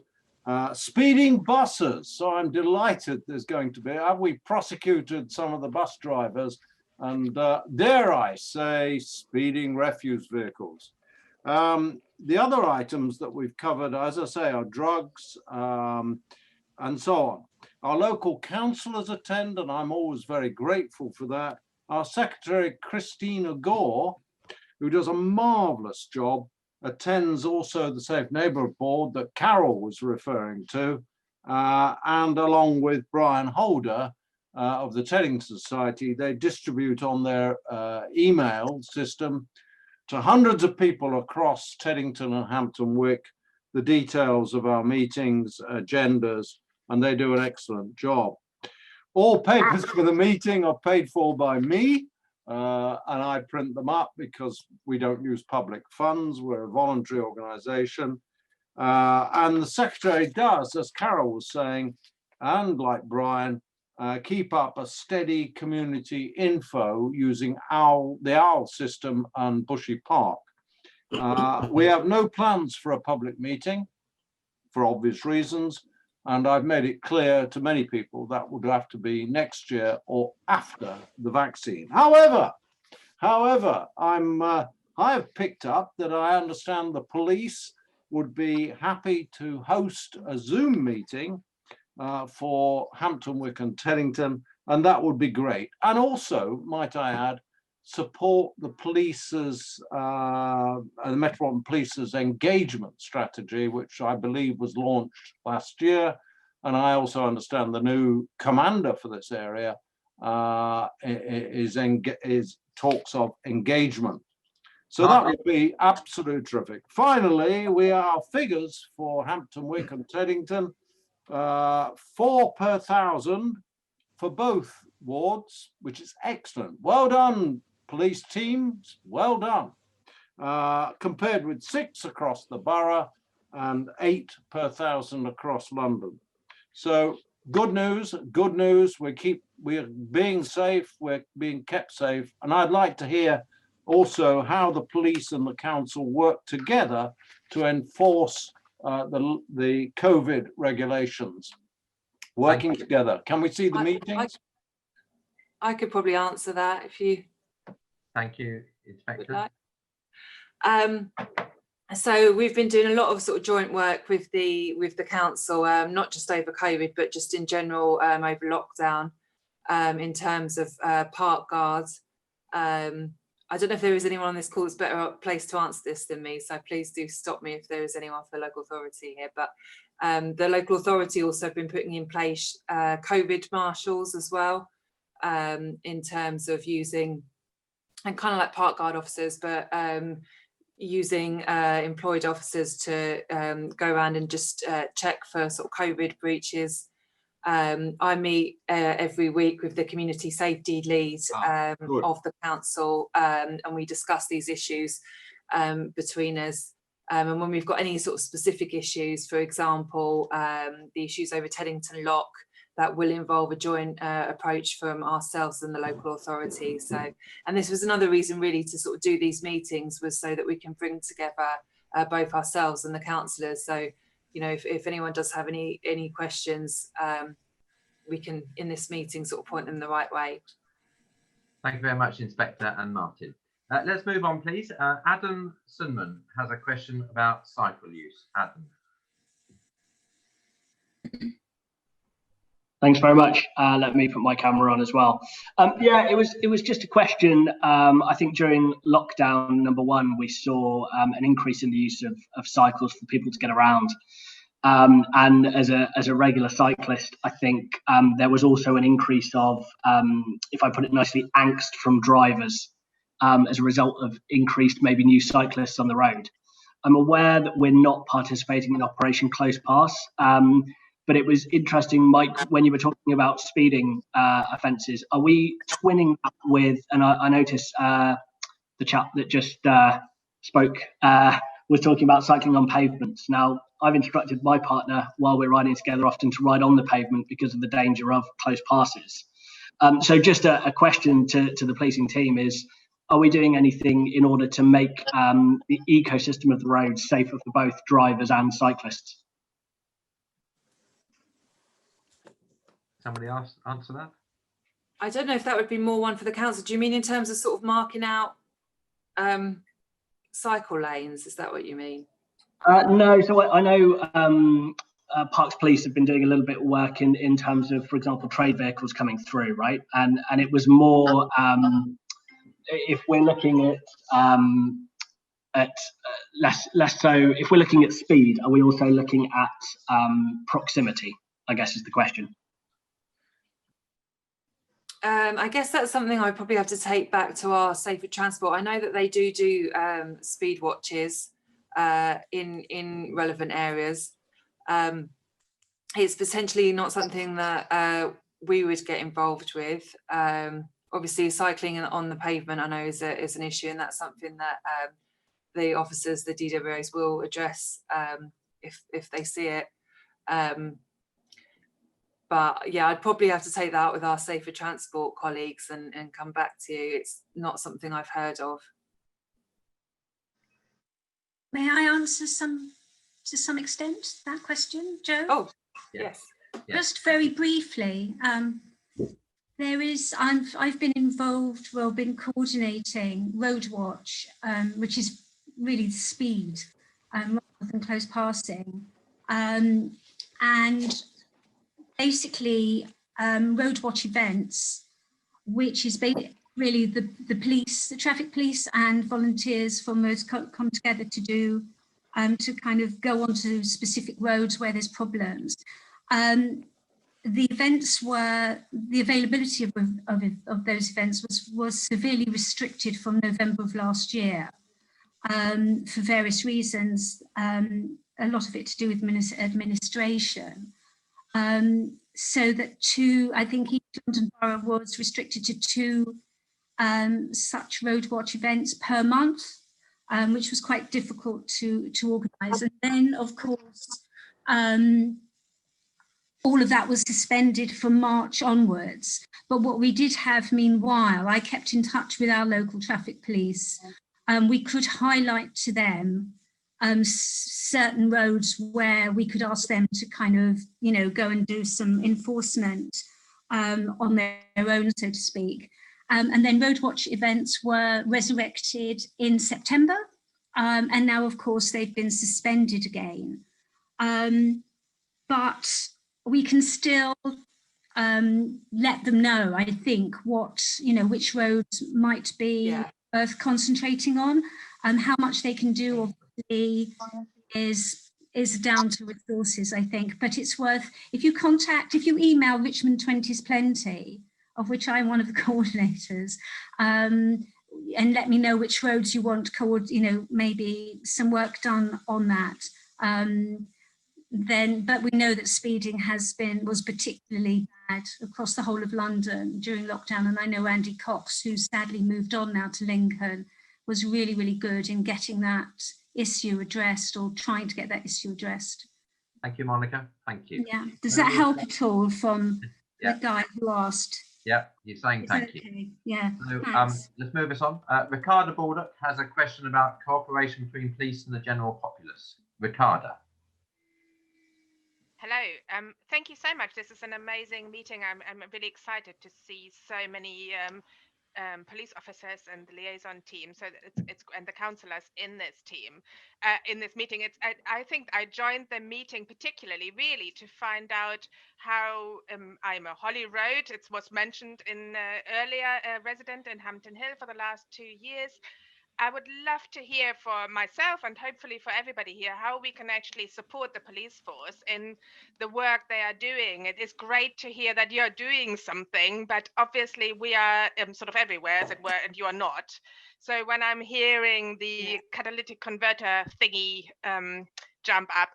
speeding buses. So I'm delighted there's going to be, have we prosecuted some of the bus drivers and dare I say, speeding refuse vehicles. The other items that we've covered, as I say, are drugs and so on. Our local councillors attend, and I'm always very grateful for that. Our secretary, Christina Gore, who does a marvellous job, attends also the Safe Neighbourhood Board that Carol was referring to, and along with Brian Holder of the Teddington Society, they distribute on their email system to hundreds of people across Teddington and Hampton Wick the details of our meetings, agendas, and they do an excellent job. All papers for the meeting are paid for by me, and I print them up because we don't use public funds. We're a voluntary organisation. And the Secretary does, as Carol was saying, and like Brian, keep up a steady community info using the OWL system and Bushy Park. We have no plans for a public meeting for obvious reasons, and I've made it clear to many people that would have to be next year or after the vaccine. However, I have picked up that I understand the police would be happy to host a Zoom meeting for Hampton Wick and Teddington, and that would be great. And also, might I add, support the police's, the Metropolitan Police's engagement strategy, which I believe was launched last year. And I also understand the new commander for this area is talks of engagement. So that would be absolutely terrific. Finally, our figures for Hampton Wick and Teddington, 4 per 1,000 for both wards, which is excellent. Well done, police teams, well done. Compared with 6 across the borough and 8 per 1,000 across London. So good news, good news. We're being safe, we're being kept safe. And I'd like to hear also how the police and the council work together to enforce the COVID regulations, working together. Can we see the meetings? I could probably answer that if you. Thank you, Inspector. Like. So we've been doing a lot of sort of joint work with the council, not just over COVID, but just in general over lockdown, in terms of park guards. I don't know if there is anyone on this call that's better placed to answer this than me, so please do stop me if there is anyone for the local authority here. But the local authority also have been putting in place COVID marshals as well, in terms of using, and kind of like park guard officers, but using employed officers to go around and just check for sort of COVID breaches. I meet every week with the community safety lead of the council, and we discuss these issues between us. And when we've got any sort of specific issues, for example, the issues over Teddington Lock, that will involve a joint approach from ourselves and the local authority. So, and this was another reason really to sort of do these meetings, was so that we can bring together both ourselves and the councillors. So, you know, if anyone does have any questions, we can, in this meeting, sort of point them the right way. Thank you very much, Inspector and Martin. Let's move on, please. Adam Sunman has a question about cycle use. Adam. Thanks very much. Let me put my camera on as well. Yeah, it was just a question. I think during lockdown #1, we saw an increase in the use of cycles for people to get around. And as a regular cyclist, I think there was also an increase of, if I put it nicely, angst from drivers as a result of increased maybe new cyclists on the road. I'm aware that we're not participating in Operation Close Pass, but it was interesting, Mike, when you were talking about speeding offences. Are we twinning that with, and I noticed the chap that just spoke was talking about cycling on pavements. Now, I've instructed my partner while we're riding together often to ride on the pavement because of the danger of close passes. So just a question to the policing team is, are we doing anything in order to make the ecosystem of the road safer for both drivers and cyclists? Somebody else answer that? I don't know if that would be more one for the council. Do you mean in terms of sort of marking out cycle lanes? Is that what you mean? No, so I know Parks Police have been doing a little bit of work in terms of, for example, trade vehicles coming through, right? And it was more, if we're looking at less so, if we're looking at speed, are we also looking at proximity, I guess is the question. I guess that's something I probably have to take back to our Safer Transport. I know that they do speed watches in relevant areas. It's potentially not something that we would get involved with. obviously cycling on the pavement I know is an issue, and that's something that the officers, the DWOs, will address if they see it. But yeah, I'd probably have to take that out with our safer transport colleagues and come back to you. It's not something I've heard of. May I answer to some extent that question, Joe? Oh, yes. Just very briefly, I've been involved, been coordinating road watch, which is really the speed rather than close passing, and basically road watch events, which is really the police, the traffic police and volunteers from roads come together to do, to kind of go onto specific roads where there's problems. The events the availability of those events was severely restricted from November of last year for various reasons, a lot of it to do with administration. So that I think each London Borough was restricted to 2 such road watch events per month, which was quite difficult to organise. And then, of course, all of that was suspended from March onwards. But what we did have, meanwhile, I kept in touch with our local traffic police. We could highlight to them certain roads where we could ask them to kind of, go and do some enforcement on their own, so to speak. And then road watch events were resurrected in September. And now, of course, they've been suspended again. But we can still let them know, I think, which roads might be worth concentrating on. How much they can do obviously is down to resources, I think. But it's worth, if you email Richmond 20's Plenty, of which I'm one of the coordinators, and let me know which roads you want, maybe some work done on that. But we know that speeding was particularly bad across the whole of London during lockdown. And I know Andy Cox, who's sadly moved on now to Lincoln, was really, really good in getting that issue addressed, or trying to get that issue addressed. Thank you, Monica. Thank you. Yeah. Does that help at all from the guy who asked? Yeah, you're saying thank you. Yeah. So, let's move us on. Ricarda Baldock has a question about cooperation between police and the general populace. Ricarda. Hello, thank you so much. This is an amazing meeting. I'm really excited to see so many police officers and the liaison team, so it's and the councillors in this team, in this meeting. I think I joined the meeting particularly really to find out how I'm a Holly Road. It was mentioned in earlier resident in Hampton Hill for the last 2 years. I would love to hear for myself and hopefully for everybody here how we can actually support the police force in the work they are doing. It is great to hear that you're doing something, but obviously we are sort of everywhere, as it were, and you are not. So when I'm hearing the catalytic converter thingy jump up,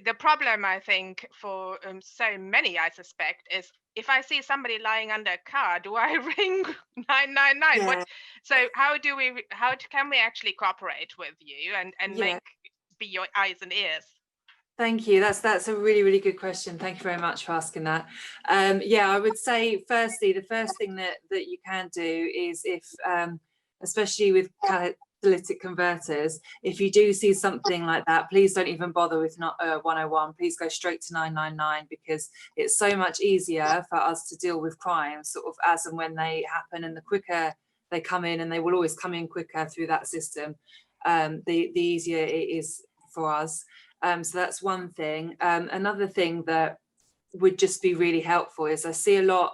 the problem, I think, for so many, I suspect, is if I see somebody lying under a car, do I ring 999? So how can we actually cooperate with you and be your eyes and ears? Thank you. That's a really, really good question. Thank you very much for asking that. I would say, firstly, the first thing that you can do is if, especially with catalytic converters, if you do see something like that, please don't even bother with 101. Please go straight to 999, because it's so much easier for us to deal with crime sort of as and when they happen, and the quicker they come in, and they will always come in quicker through that system, the easier it is for us. So that's one thing. Another thing that would just be really helpful is I see a lot,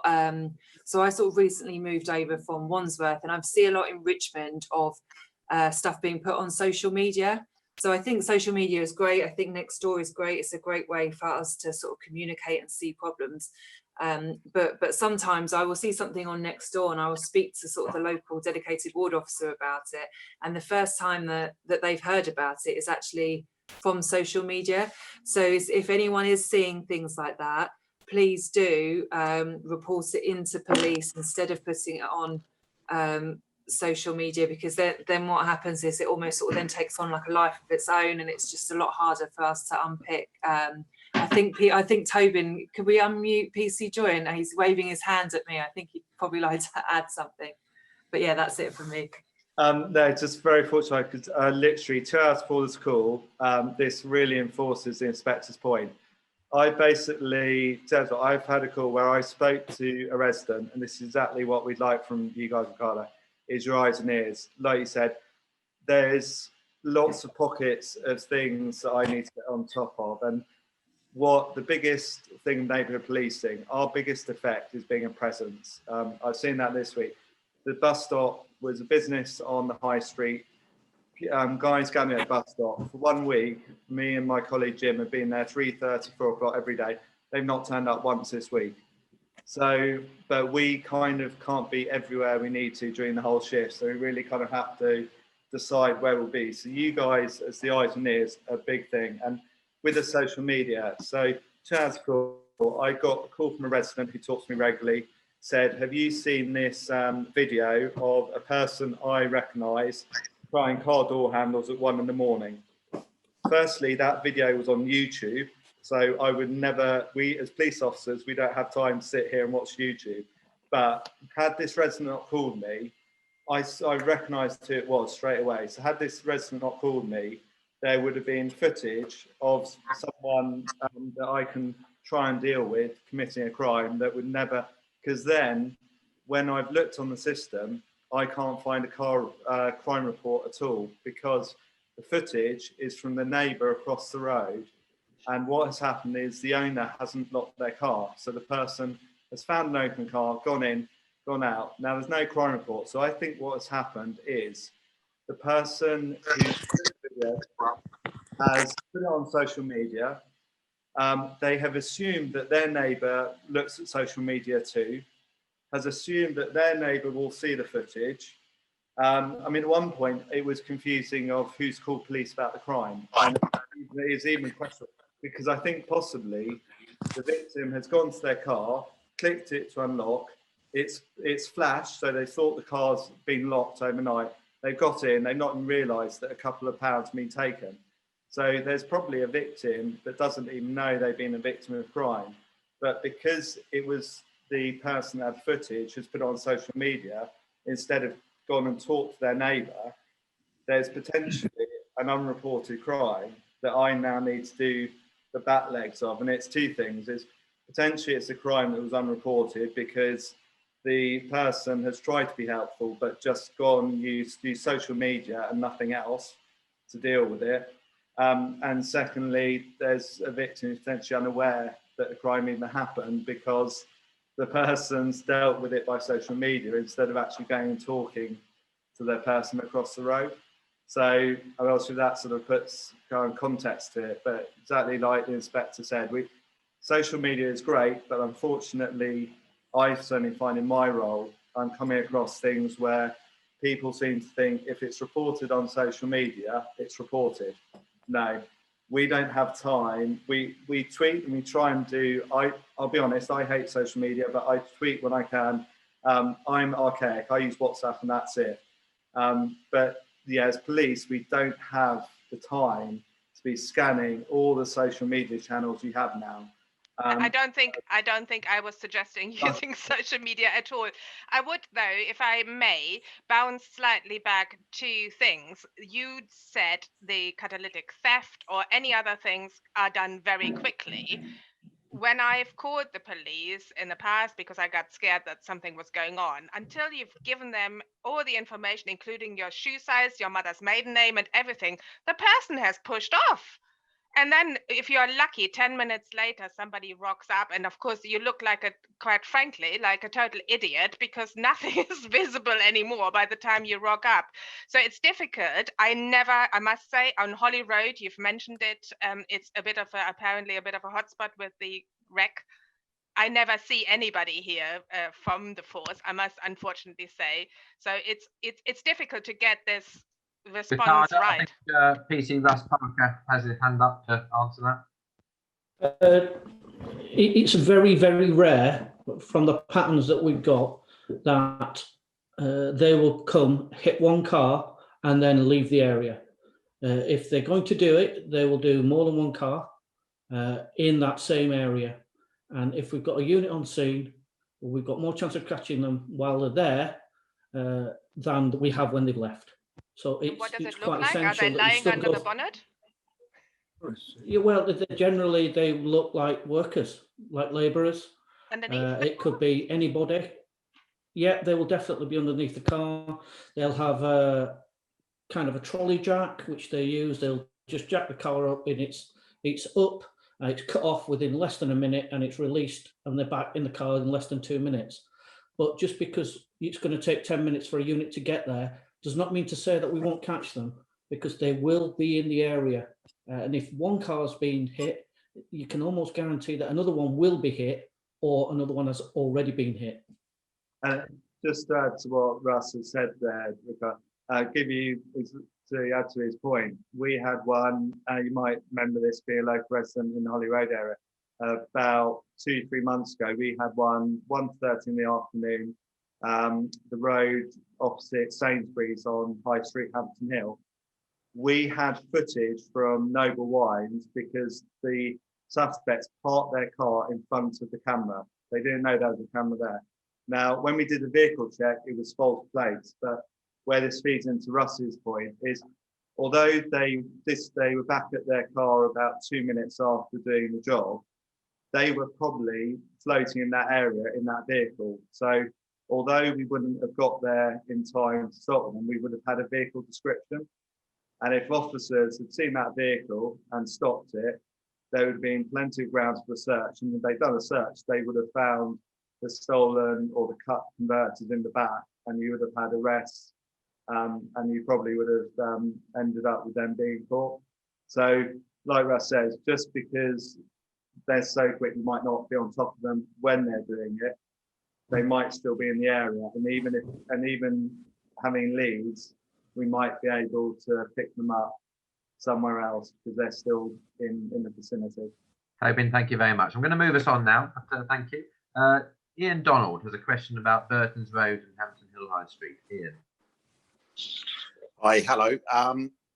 so I sort of recently moved over from Wandsworth, and I see a lot in Richmond of stuff being put on social media. So I think social media is great. I think Nextdoor is great. It's a great way for us to sort of communicate and see problems. But sometimes I will see something on Nextdoor and I will speak to sort of the local dedicated ward officer about it. And the first time that they've heard about it is actually from social media. So if anyone is seeing things like that, please do report it into police instead of putting it on social media, because then what happens is it almost sort of then takes on like a life of its own, and it's just a lot harder for us to unpick. I think Tobin, could we unmute PC Joy? And he's waving his hand at me. I think he'd probably like to add something. But yeah, that's it for me. No, just very fortunate, because literally 2 hours before the school, this really enforces the inspector's point. I've had a call where I spoke to a resident, and this is exactly what we'd like from you guys, Carla, is your eyes and ears. Like you said, there's lots of pockets of things that I need to get on top of. And what the biggest thing in neighbourhood policing, our biggest effect is being a presence. I've seen that this week. The bus stop was a business on the high street. Guys gathered at the bus stop. For 1 week, me and my colleague Jim have been there 3:30, 4 o'clock every day. They've not turned up once this week. So, but we kind of can't be everywhere we need to during the whole shift. So we really kind of have to decide where we'll be. So you guys, as the eyes and ears, are a big thing. And with the social media, so 2 hours ago, I got a call from a resident who talks to me regularly, said, have you seen this video of a person I recognise trying car door handles at 1 in the morning? Firstly, that video was on YouTube. So I would never, we as police officers, we don't have time to sit here and watch YouTube. But had this resident not called me, I recognised who it was straight away. So had this resident not called me, there would have been footage of someone that I can try and deal with committing a crime that would never, because then when I've looked on the system, I can't find a crime report at all, because the footage is from the neighbour across the road. And what has happened is the owner hasn't locked their car. So the person has found an open car, gone in, gone out. Now there's no crime report. So I think what has happened is the person who has put it on social media. They have assumed that their neighbour looks at social media too, has assumed that their neighbour will see the footage. I mean, at one point it was confusing of who's called police about the crime. And it is even questionable, because I think possibly the victim has gone to their car, clicked it to unlock, it's flashed, so they thought the car's been locked overnight. They've got in, they've not even realised that a couple of pounds have been taken. So there's probably a victim that doesn't even know they've been a victim of crime. But because it was the person that had footage has put it on social media, instead of gone and talked to their neighbour, there's potentially an unreported crime that I now need to do the back legs of. And it's two things. Is potentially it's a crime that was unreported because the person has tried to be helpful, but just gone use social media and nothing else to deal with it. And secondly, there's a victim who's potentially unaware that a crime even happened because the person's dealt with it by social media instead of actually going and talking to their person across the road. So obviously that sort of puts kind of context to it, but exactly like the inspector said, social media is great, but unfortunately, I certainly find in my role, I'm coming across things where people seem to think if it's reported on social media, it's reported. No, we don't have time. We tweet and we try and do, I'll be honest, I hate social media, but I tweet when I can. I'm archaic, I use WhatsApp and that's it. But yeah, as police, we don't have the time to be scanning all the social media channels you have now. I don't think I was suggesting using social media at all. I would, though, if I may, bounce slightly back to things. You said the catalytic theft or any other things are done very quickly. When I've called the police in the past because I got scared that something was going on, until you've given them all the information, including your shoe size, your mother's maiden name and everything, the person has pushed off. And then if you're lucky, 10 minutes later, somebody rocks up. And of course, you look like quite frankly, like a total idiot because nothing is visible anymore by the time you rock up. So it's difficult. I must say, on Holly Road, you've mentioned it. It's apparently a bit of a hotspot with the wreck. I never see anybody here from the force, I must unfortunately say. So it's difficult to get this response right. I think PC Russ Parker has his hand up to answer that. it's very, very rare from the patterns that we've got that they will come, hit one car and then leave the area. If they're going to do it, they will do more than one car in that same area. And if we've got a unit on scene, we've got more chance of catching them while they're there than we have when they've left. So What does it's it look quite like? Are essential they that you lying still under go. the bonnet? Yeah, well, generally they look like workers, like labourers. Underneath? It could be anybody. Yeah, they will definitely be underneath the car. They'll have a kind of a trolley jack, which they use. They'll just jack the car up, and it's up, it's cut off within less than a minute, and it's released, and they're back in the car in less than 2 minutes. But just because it's going to take 10 minutes for a unit to get there does not mean to say that we won't catch them, because they will be in the area. And if one car's been hit, you can almost guarantee that another one will be hit, or another one has already been hit. Just to add to what Russ has said there, give you to add to his point, we had one, you might remember this, be a local resident in the Holly Road area, about 2-3 months ago. We had one 1:30 in the afternoon, the road opposite Sainsbury's on High Street, Hampton Hill. We had footage from Noble Wines because the suspects parked their car in front of the camera. They didn't know there was a camera there. Now, when we did the vehicle check, it was false plates, but where this feeds into Russ's point is, although they were back at their car about 2 minutes after doing the job, they were probably floating in that area in that vehicle. So although we wouldn't have got there in time to stop them, we would have had a vehicle description. And if officers had seen that vehicle and stopped it, there would have been plenty of grounds for a search. And if they'd done a search, they would have found the stolen or the cut converters in the back, and you would have had arrests, and you probably would have ended up with them being caught. So, like Russ says, just because they're so quick, you might not be on top of them when they're doing it. They might still be in the area, and even having leads, we might be able to pick them up somewhere else because they're still in the vicinity. Tobin, thank you very much. I'm going to move us on now. Thank you. Ian Donald has a question about Burton's Road and Hampton Hill High Street. Ian. Hi, hello.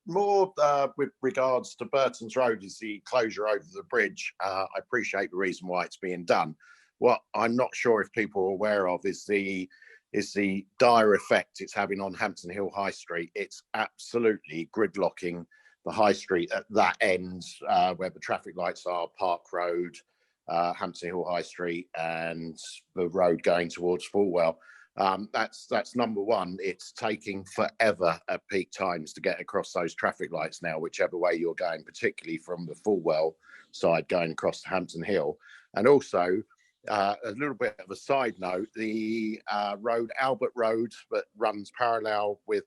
More with regards to Burton's Road is the closure over the bridge. I appreciate the reason why it's being done. What I'm not sure if people are aware of is the dire effect it's having on Hampton Hill High Street. It's absolutely gridlocking the high street at that end where the traffic lights are, Park Road, Hampton Hill High Street, and the road going towards Fulwell. That's number one. It's taking forever at peak times to get across those traffic lights now, whichever way you're going, particularly from the Fulwell side going across to Hampton Hill. And also, a little bit of a side note, the road, Albert Road, that runs parallel with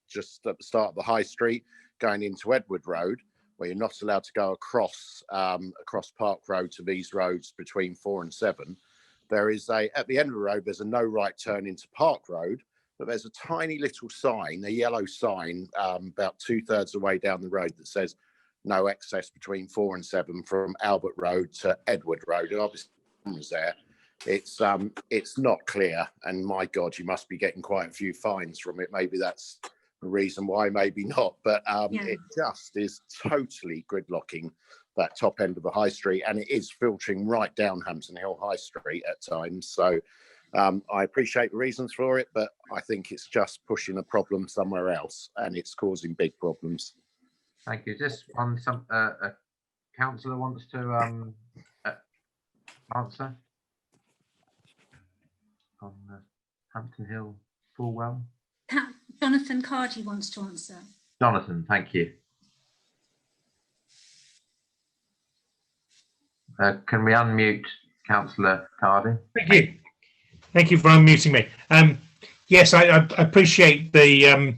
just at the start of the high street going into Edward Road, where you're not allowed to go across Park Road to these roads between 4 and 7. There is at the end of the road, there's a no right turn into Park Road, but there's a tiny little sign, a yellow sign, about 2/3 of the way down the road that says no access between 4 and 7 from Albert Road to Edward Road. And obviously, there, it's not clear, and my God, you must be getting quite a few fines from it. Maybe that's the reason why, maybe not, but it just is totally gridlocking that top end of the high street, and it is filtering right down Hampton Hill High Street at times. So I appreciate the reasons for it, but I think it's just pushing a problem somewhere else, and it's causing big problems. Thank you. Just on some a councillor wants to answer on Hampton Hill Fulwell. Jonathan Cardy wants to answer. Jonathan, thank you. Can we unmute Councillor Cardy? Thank you. Thank you for unmuting me. Yes, I appreciate the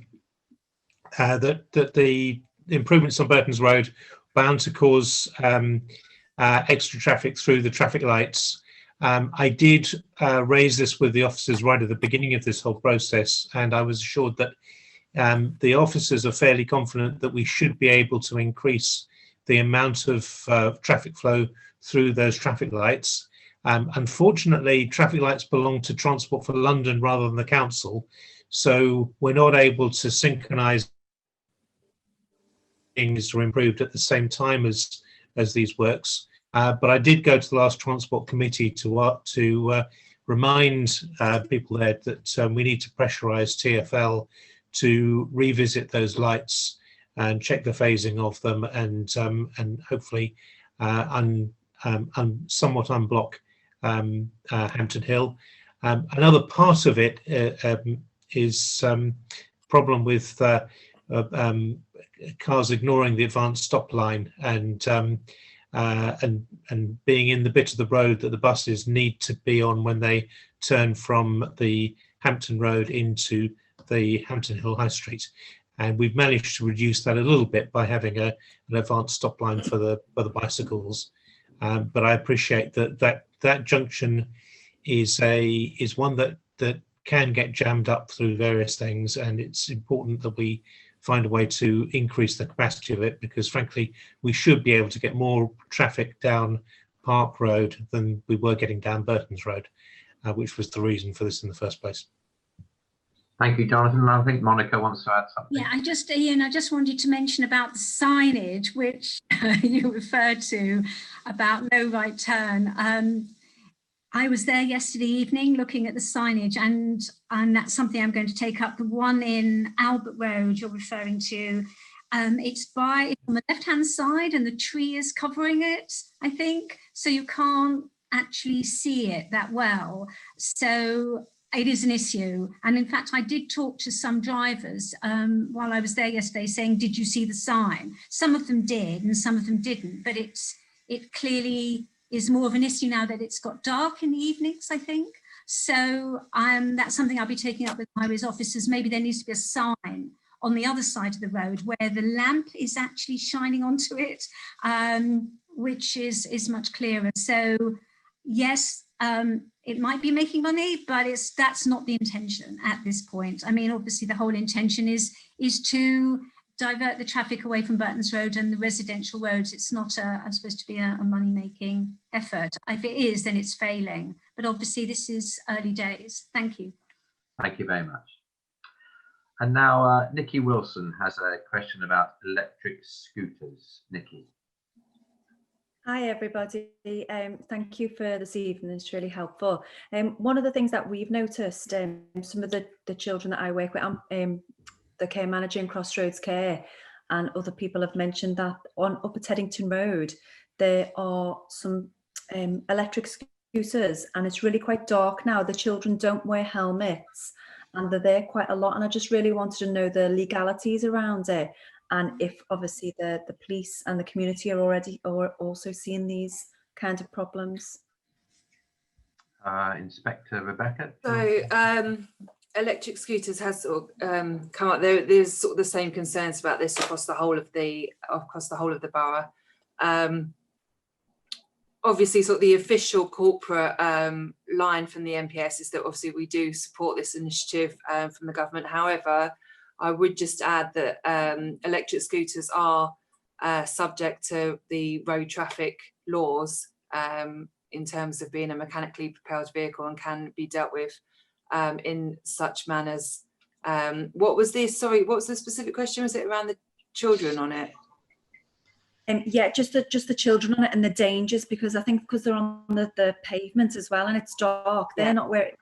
that the improvements on Burton's Road bound to cause extra traffic through the traffic lights. I did raise this with the officers right at the beginning of this whole process, and I was assured that the officers are fairly confident that we should be able to increase the amount of traffic flow through those traffic lights. Unfortunately, traffic lights belong to Transport for London rather than the council, so we're not able to synchronise things or improved at the same time as these works. But I did go to the last Transport Committee to remind people there that we need to pressurise TfL to revisit those lights and check the phasing of them, and hopefully somewhat unblock Hampton Hill. Another part of it is problem with cars ignoring the advanced stop line and being in the bit of the road that the buses need to be on when they turn from the Hampton Road into the Hampton Hill High Street. And we've managed to reduce that a little bit by having an advanced stop line for the bicycles. But I appreciate that junction is one that can get jammed up through various things, and it's important that we find a way to increase the capacity of it, because frankly we should be able to get more traffic down Park Road than we were getting down Burton's Road, which was the reason for this in the first place. Thank you, Jonathan. I think Monica wants to add something. Yeah, Ian, I just wanted to mention about the signage which you referred to about no right turn. I was there yesterday evening looking at the signage, and that's something I'm going to take up. The one in Albert Road you're referring to, it's on the left-hand side, and the tree is covering it, I think, so you can't actually see it that well. So it is an issue. And in fact, I did talk to some drivers while I was there yesterday saying, did you see the sign? Some of them did and some of them didn't, but it clearly is more of an issue now that it's got dark in the evenings, I think. So that's something I'll be taking up with highways officers. Maybe there needs to be a sign on the other side of the road where the lamp is actually shining onto it, which is much clearer. So yes, it might be making money, but that's not the intention at this point. I mean, obviously the whole intention is to divert the traffic away from Burton's Road and the residential roads. It's not supposed to be a money-making effort. If it is, then it's failing. But obviously this is early days. Thank you. Thank you very much. And now Nikki Wilson has a question about electric scooters. Nikki. Hi everybody, thank you for this evening, it's really helpful. One of the things that we've noticed, some of the children that I work with, the care manager in Crossroads Care, and other people have mentioned that on Upper Teddington Road there are some electric scooters, and it's really quite dark now. The children don't wear helmets and they're there quite a lot, and I just really wanted to know the legalities around it, and if obviously the police and the community are also seeing these kind of problems. Inspector Rebecca. So electric scooters has sort of come up. There's sort of the same concerns about this across the whole of the borough. Obviously, sort of the official corporate line from the MPS is that obviously we do support this initiative from the government. However, I would just add that electric scooters are subject to the road traffic laws in terms of being a mechanically propelled vehicle, and can be dealt with in such manners. What was the specific question? Was it around the children on it? Yeah, just the children on it and the dangers, because I think because they're on the pavement as well and it's dark, they're not wearing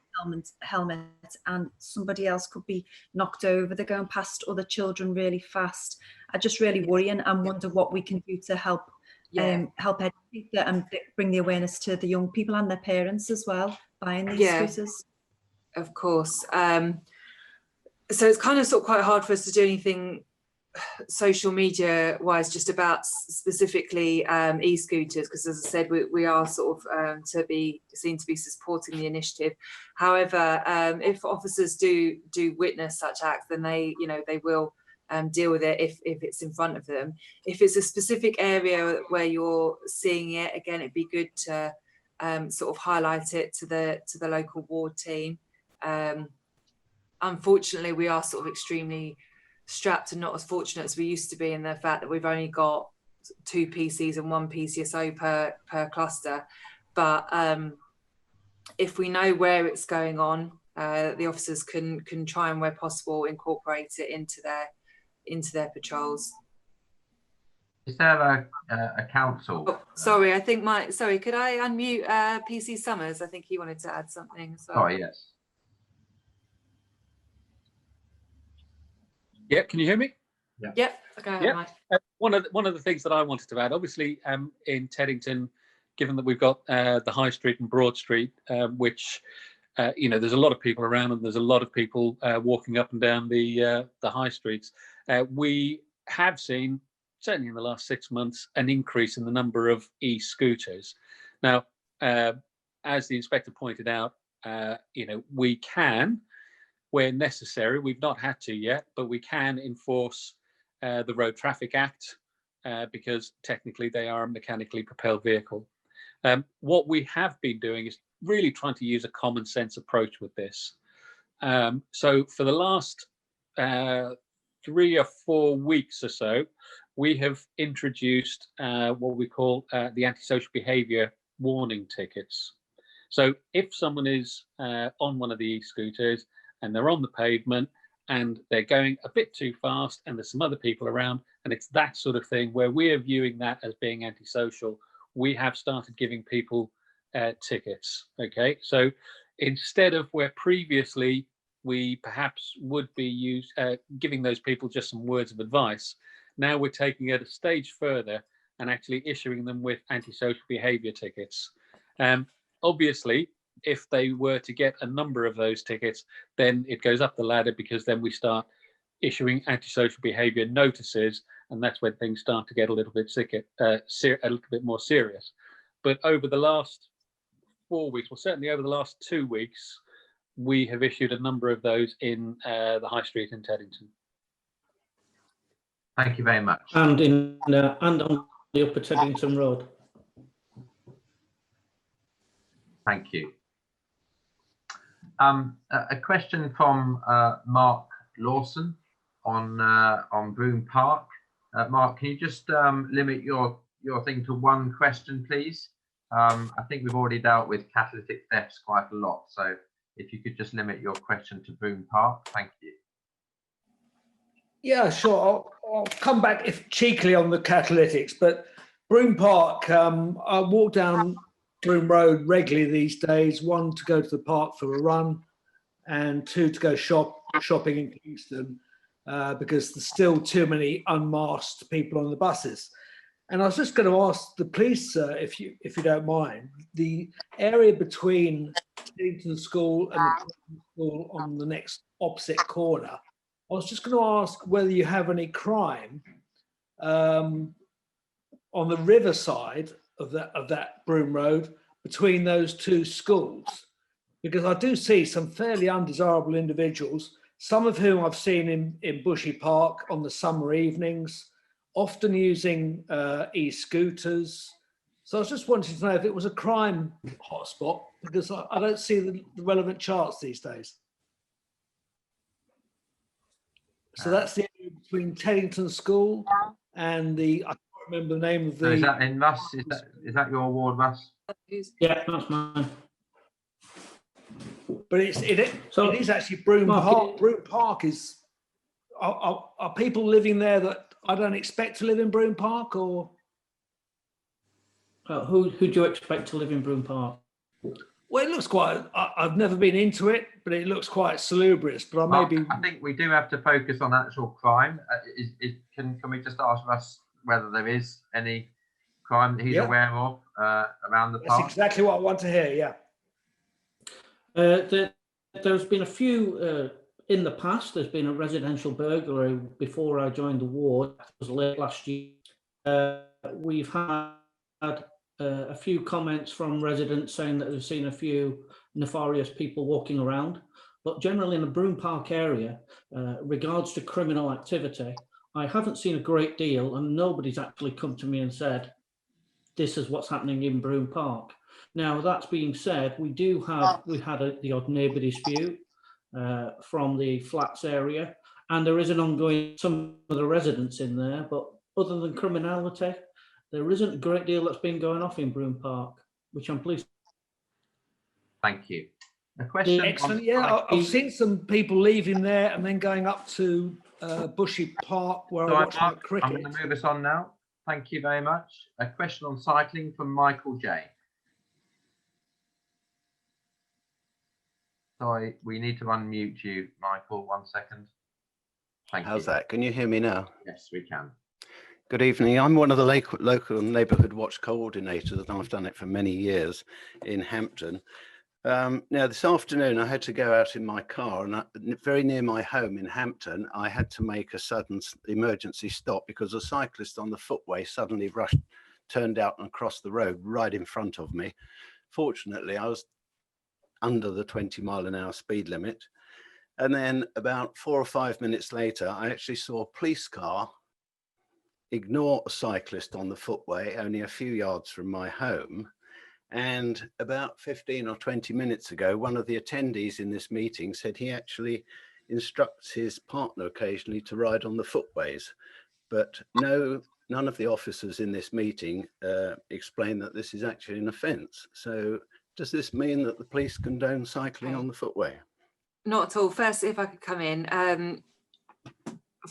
helmets, and somebody else could be knocked over. They're going past other children really fast. I just really worry and wonder what we can do to help educate and bring the awareness to the young people and their parents as well buying these scooters. Of course. So it's kind of sort of quite hard for us to do anything social media wise just about specifically e-scooters, because as I said, we are sort of to be seen to be supporting the initiative. However, if officers do witness such acts, then they will deal with it if it's in front of them. If it's a specific area where you're seeing it, again, it'd be good to sort of highlight it to the local ward team. Unfortunately, we are sort of extremely strapped and not as fortunate as we used to be in the fact that we've only got 2 PCs and 1 PCSO per cluster. But if we know where it's going on, the officers can try and, where possible, incorporate it into their patrols. Is there a council? Oh, sorry, I think sorry, could I unmute PC Summers? I think he wanted to add something as well. Sorry, yes. Yeah, can you hear me? Yeah. Yep. Okay. Yeah. One of the things that I wanted to add, obviously, in Teddington, given that we've got the High Street and Broad Street, which there's a lot of people around, and there's a lot of people walking up and down the high streets. We have seen, certainly in the last 6 months, an increase in the number of e-scooters. Now, as the inspector pointed out, we can, where necessary, we've not had to yet, but we can enforce the Road Traffic Act because technically they are a mechanically propelled vehicle. What we have been doing is really trying to use a common sense approach with this. So for the last 3 or 4 weeks or so, we have introduced what we call the antisocial behaviour warning tickets. So if someone is on one of the e-scooters and they're on the pavement and they're going a bit too fast and there's some other people around, and it's that sort of thing where we are viewing that as being antisocial, we have started giving people tickets. Okay, so instead of where previously we perhaps would be giving those people just some words of advice, now we're taking it a stage further and actually issuing them with antisocial behaviour tickets. Obviously, if they were to get a number of those tickets, then it goes up the ladder, because then we start issuing antisocial behaviour notices, and that's when things start to get a little bit a little bit more serious. But over the last 4 weeks, well, certainly over the last 2 weeks, we have issued a number of those in the High Street in Teddington. Thank you very much. And and on the Upper Teddington Road. Thank you. A question from Mark Lawson on Broome Park. Mark, can you just limit your thing to 1 question, please? I think we've already dealt with catalytic thefts quite a lot, so if you could just limit your question to Broome Park, thank you. Yeah, sure. I'll come back cheekily on the catalytics, but Broome Park, I walk down Broome Road regularly these days, 1 to go to the park for a run and 2 to go shopping in Kingston, because there's still too many unmasked people on the buses. And I was just going to ask the police, if you don't mind, the area between Teddington School and the school on the next opposite corner, I was just going to ask whether you have any crime on the riverside of that Broome Road between those 2 schools, because I do see some fairly undesirable individuals, some of whom I've seen in Bushy Park on the summer evenings, often using e-scooters. So I was just wanting to know if it was a crime hotspot, because I don't see the relevant charts these days. So that's the area between Teddington School and I can't remember the name of the... So is that in Russ? Is that your ward, Russ? Yeah, that's mine. But it is actually Broome Park. Broome Park is... Are people living there that I don't expect to live in Broome Park, or...? Who do you expect to live in Broome Park? Well, it looks quite... I've never been into it, but it looks quite salubrious. But I think we do have to focus on actual crime. Can we just ask Russ whether there is any crime that he's aware of around the park? That's exactly what I want to hear, yeah. There's been a few in the past. There's been a residential burglary before I joined the ward. It was late last year. We've had a few comments from residents saying that they've seen a few nefarious people walking around. But generally in the Broome Park area, regards to criminal activity, I haven't seen a great deal, and nobody's actually come to me and said, this is what's happening in Broome Park. Now, that's being said, we had the odd neighbour dispute from the flats area, and there is an ongoing, some of the residents in there, but other than criminality, there isn't a great deal that's been going off in Broome Park, which I'm pleased. Thank you. A question. Excellent. Yeah, I've seen some people leaving there and then going up to Bushy Park where I watch my cricket. I'm going to move us on now. Thank you very much. A question on cycling from Michael J. Sorry, we need to unmute you, Michael. 1 second. Thank you. How's that? Can you hear me now? Yes, we can. Good evening. I'm one of the local neighbourhood watch coordinators, and I've done it for many years in Hampton. Now, this afternoon, I had to go out in my car, and very near my home in Hampton, I had to make a sudden emergency stop because a cyclist on the footway suddenly turned out and crossed the road right in front of me. Fortunately, I was under the 20-mile-an-hour speed limit. And then about 4 or 5 minutes later, I actually saw a police car ignore a cyclist on the footway only a few yards from my home. And about 15 or 20 minutes ago, one of the attendees in this meeting said he actually instructs his partner occasionally to ride on the footways. But none of the officers in this meeting explain that this is actually an offence. So does this mean that the police condone cycling on the footway? Not at all. First, if I could come in.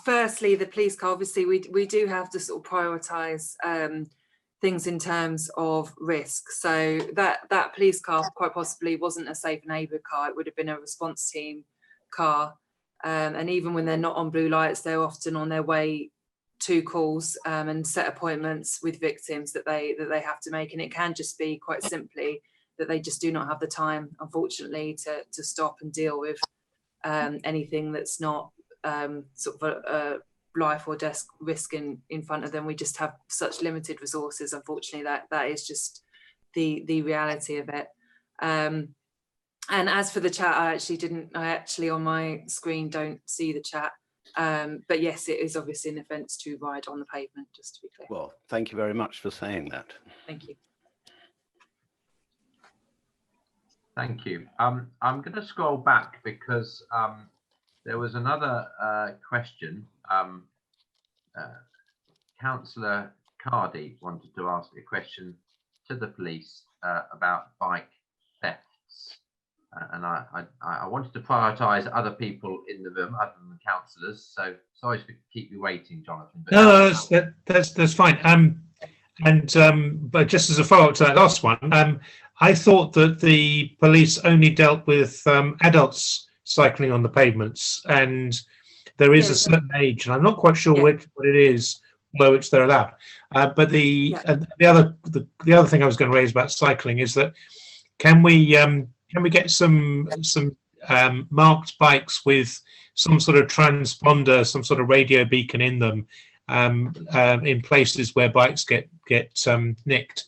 Firstly, the police car, obviously, we do have to sort of prioritise things in terms of risk. So that police car quite possibly wasn't a safe neighbour car. It would have been a response team car. And even when they're not on blue lights, they're often on their way to calls and set appointments with victims that they have to make. And it can just be quite simply that they just do not have the time, unfortunately, to stop and deal with anything that's not sort of a life or death risk in front of them. We just have such limited resources, unfortunately. That is just the reality of it. And as for the chat, I actually on my screen don't see the chat. But yes, it is obviously an offence to ride on the pavement, just to be clear. Well, thank you very much for saying that. Thank you. Thank you. I'm going to scroll back because there was another question. Councillor Cardy wanted to ask a question to the police about bike thefts. And I wanted to prioritise other people in the room other than the councillors. So sorry to keep you waiting, Jonathan. But no, that's fine. But just as a follow-up to that last one, I thought that the police only dealt with adults cycling on the pavements, and there is a certain age, and I'm not quite sure what it is below which they're allowed. But the other thing I was going to raise about cycling is that can we get some marked bikes with some sort of transponder, some sort of radio beacon in them, in places where bikes get nicked,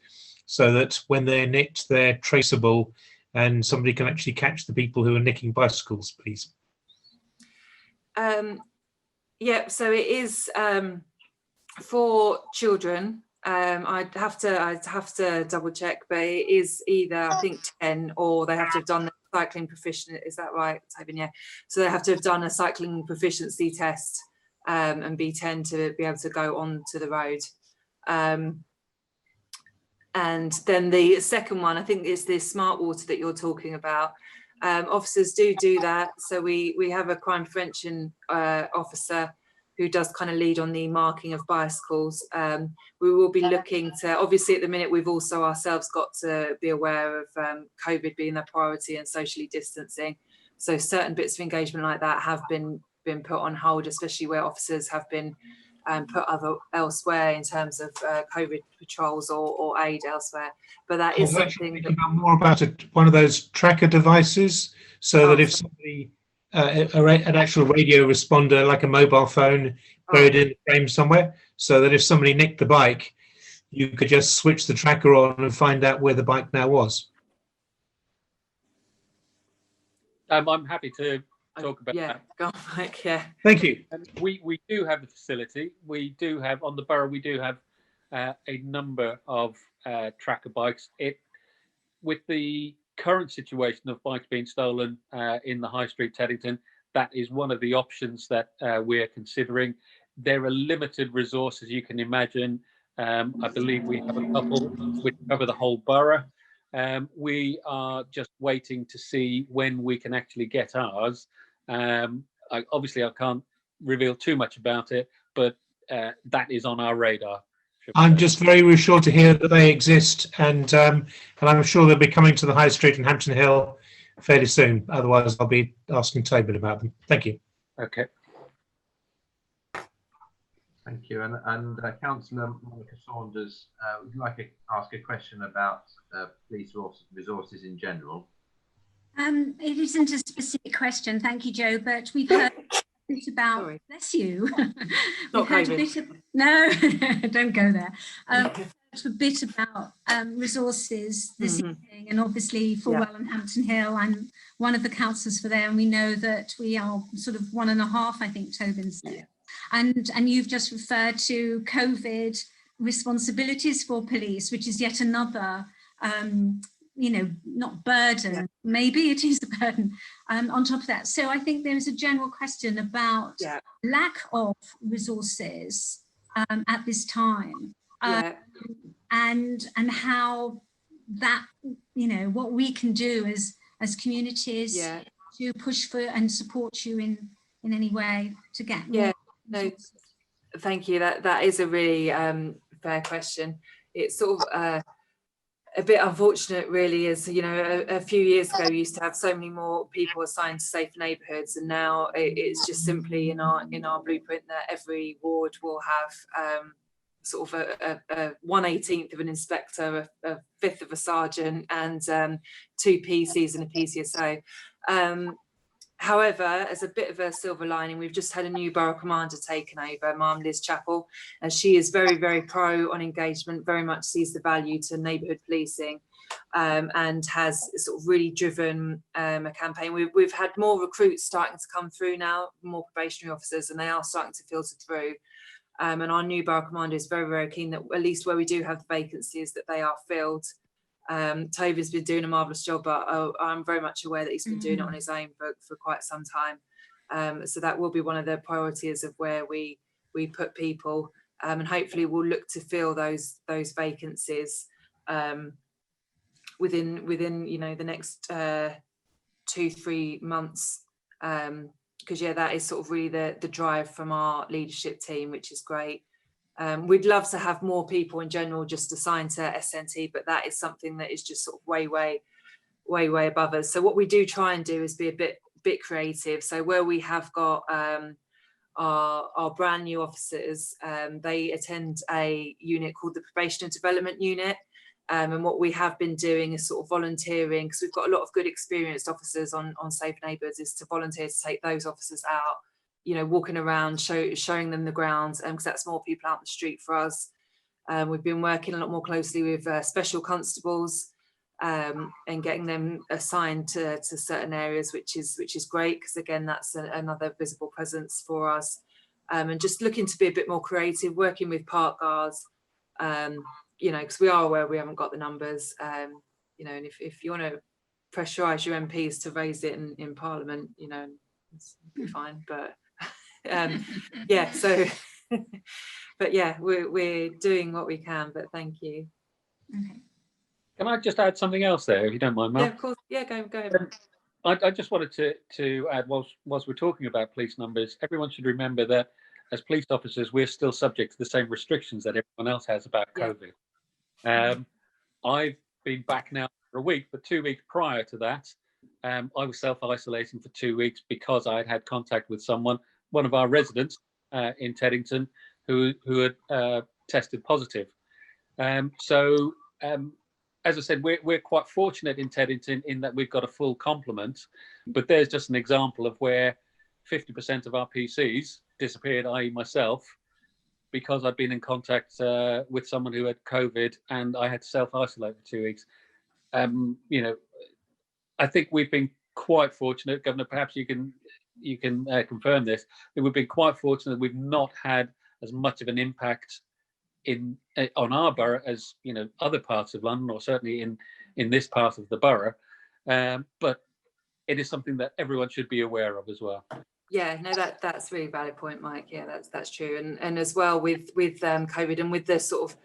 so that when they're nicked, they're traceable and somebody can actually catch the people who are nicking bicycles, please? Yeah, so it is for children. I'd have to double check, but it is either I think 10 or they have to have done the cycling proficient. Is that right, Toby? Yeah. So they have to have done a cycling proficiency test and be 10 to be able to go onto the road. And then the second one, I think, is this smart water that you're talking about. Officers do that. So we have a crime prevention officer who does kind of lead on the marking of bicycles. We will be looking to, obviously at the minute, we've also ourselves got to be aware of COVID being a priority and socially distancing. So certain bits of engagement like that have been put on hold, especially where officers have been put elsewhere in terms of COVID patrols or aid elsewhere. But that is something that... more about one of those tracker devices, so that if somebody, an actual radio responder, like a mobile phone, buried in the frame somewhere, so that if somebody nicked the bike, you could just switch the tracker on and find out where the bike now was. I'm happy to talk about that. Go on, Mike. Yeah. Thank you. We do have the facility. We do have on the borough. We do have a number of tracker bikes. With the current situation of bikes being stolen in the High Street, Teddington, that is one of the options that we're considering. There are limited resources, you can imagine. I believe we have a couple which cover the whole borough. We are just waiting to see when we can actually get ours. Obviously, I can't reveal too much about it, but that is on our radar. I'm just very reassured to hear that they exist, and I'm sure they'll be coming to the High Street in Hampton Hill fairly soon. Otherwise, I'll be asking Tobin about them. Thank you. Okay. Thank you. And Councillor Monica Saunders, would you like to ask a question about police resources in general? It isn't a specific question, thank you, Joe, but we've heard a bit about, bless you. We've heard a bit of, no, don't go there. A bit about resources this evening, and obviously Fulwell and Hampton Hill. I'm one of the councillors for there, and we know that we are sort of 1.5, I think Tobin said. And you've just referred to COVID responsibilities for police, which is yet another you know, not burden, maybe it is a burden on top of that. So I think there is a general question about lack of resources at this time, and how that, you know, what we can do as communities to push for and support you in any way to get more resources. Thank you. That is a really fair question. It's sort of a bit unfortunate, really, as you know, a few years ago we used to have so many more people assigned to safe neighbourhoods, and now it's just simply in our blueprint that every ward will have sort of a 1/18 of an inspector, a 1/5 of a sergeant, and 2 PCs and a PCSO. However, as a bit of a silver lining, we've just had a new borough commander taken over, Ma'am Liz Chappell, and she is very, very pro on engagement, very much sees the value to neighbourhood policing, and has sort of really driven a campaign. We've had more recruits starting to come through now, more probationary officers, and they are starting to filter through. And our new borough commander is very, very keen that at least where we do have the vacancies, that they are filled. Toby's been doing a marvellous job, but I'm very much aware that he's been doing it on his own for quite some time. So that will be one of the priorities of where we put people, and hopefully we'll look to fill those vacancies within you know, the next 2-3 months, because that is sort of really the drive from our leadership team, which is great. We'd love to have more people in general just assigned to SNT, but that is something that is just sort of way above us. So what we do try and do is be a bit creative. So where we have got our brand new officers, they attend a unit called the Probation and Development Unit. And what we have been doing is sort of volunteering, because we've got a lot of good experienced officers on Safe Neighbours, is to volunteer to take those officers out, you know, walking around, showing them the grounds, because that's more people out in the street for us. We've been working a lot more closely with special constables, and getting them assigned to certain areas, which is great, because again, that's another visible presence for us. And just looking to be a bit more creative, working with park guards, you know, because we are aware we haven't got the numbers, you know, and if you want to pressurise your MPs to raise it in Parliament, you know, it's fine, but yeah, so but yeah, we're doing what we can, but thank you. Okay. Can I just add something else there, if you don't mind, Mark? Yeah, of course. Yeah, go ahead. I just wanted to add, whilst we're talking about police numbers, everyone should remember that as police officers, we're still subject to the same restrictions that everyone else has about COVID. I've been back now for a week, but 2 weeks prior to that, I was self-isolating for 2 weeks because I had contact with one of our residents in Teddington who had tested positive. So as I said, we're quite fortunate in Teddington in that we've got a full complement, but there's just an example of where 50% of our PCs disappeared, i.e. myself, because I'd been in contact with someone who had COVID and I had to self-isolate for 2 weeks. You know, I think we've been quite fortunate, Governor, perhaps you can confirm this, that we've been quite fortunate that we've not had as much of an impact on our borough as, you know, other parts of London, or certainly in this part of the borough, but it is something that everyone should be aware of as well. Yeah, no, that's a really valid point, Mike. Yeah, that's true. And as well with COVID and with the sort of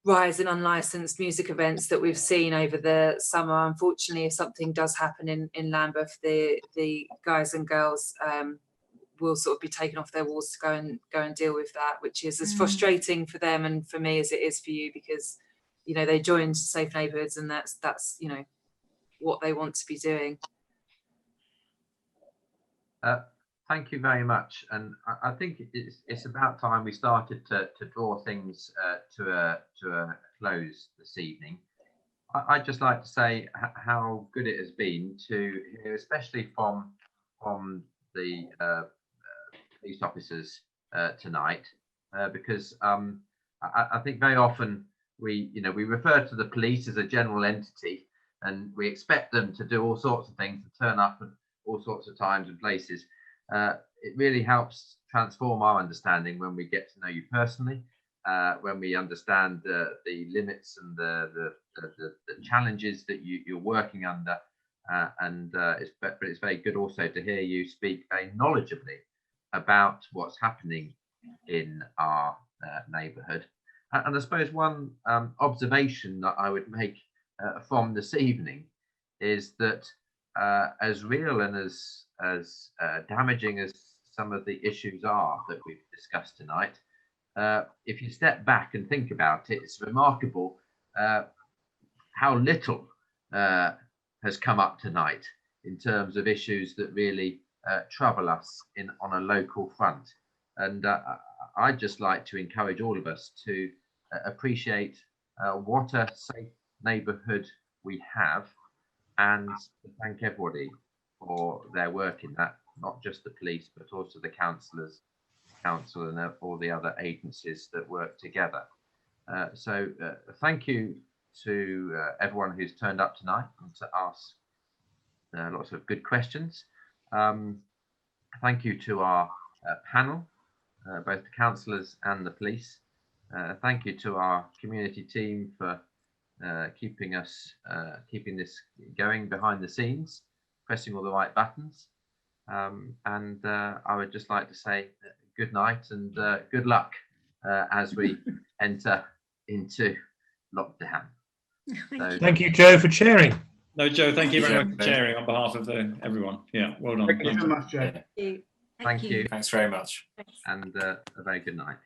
rise in unlicensed music events that we've seen over the summer. Unfortunately, if something does happen in Lambeth, the guys and girls will sort of be taken off their walls to go and deal with that, which is as frustrating for them and for me as it is for you, because you know they joined Safe Neighbourhoods and that's you know what they want to be doing. Thank you very much, and I think it's about time we started to draw things to a close this evening. I'd just like to say how good it has been to hear, especially from the police officers tonight, because I think very often we refer to the police as a general entity, and we expect them to do all sorts of things, to turn up at all sorts of times and places. It really helps transform our understanding when we get to know you personally, when we understand the limits and the challenges that you're working under, but it's very good also to hear you speak very knowledgeably about what's happening in our neighbourhood. And I suppose one observation that I would make from this evening is that as real and as damaging as some of the issues are that we've discussed tonight, if you step back and think about it, it's remarkable how little has come up tonight in terms of issues that really trouble us on a local front. And I'd just like to encourage all of us to appreciate what a safe neighbourhood we have, and to thank everybody for their work in that, not just the police, but also the councillors, council, and all the other agencies that work together. So thank you to everyone who's turned up tonight and to ask lots of good questions. Thank you to our panel, both the councillors and the police. Thank you to our community team for keeping this going behind the scenes, pressing all the right buttons. And I would just like to say good night and good luck as we enter into lockdown. So, thank you, Joe, for chairing. No, Joe, thank you very much for chairing on behalf of everyone. Yeah, well done. Thank you so much, Joe. Thank you. Thanks very much. And a very good night.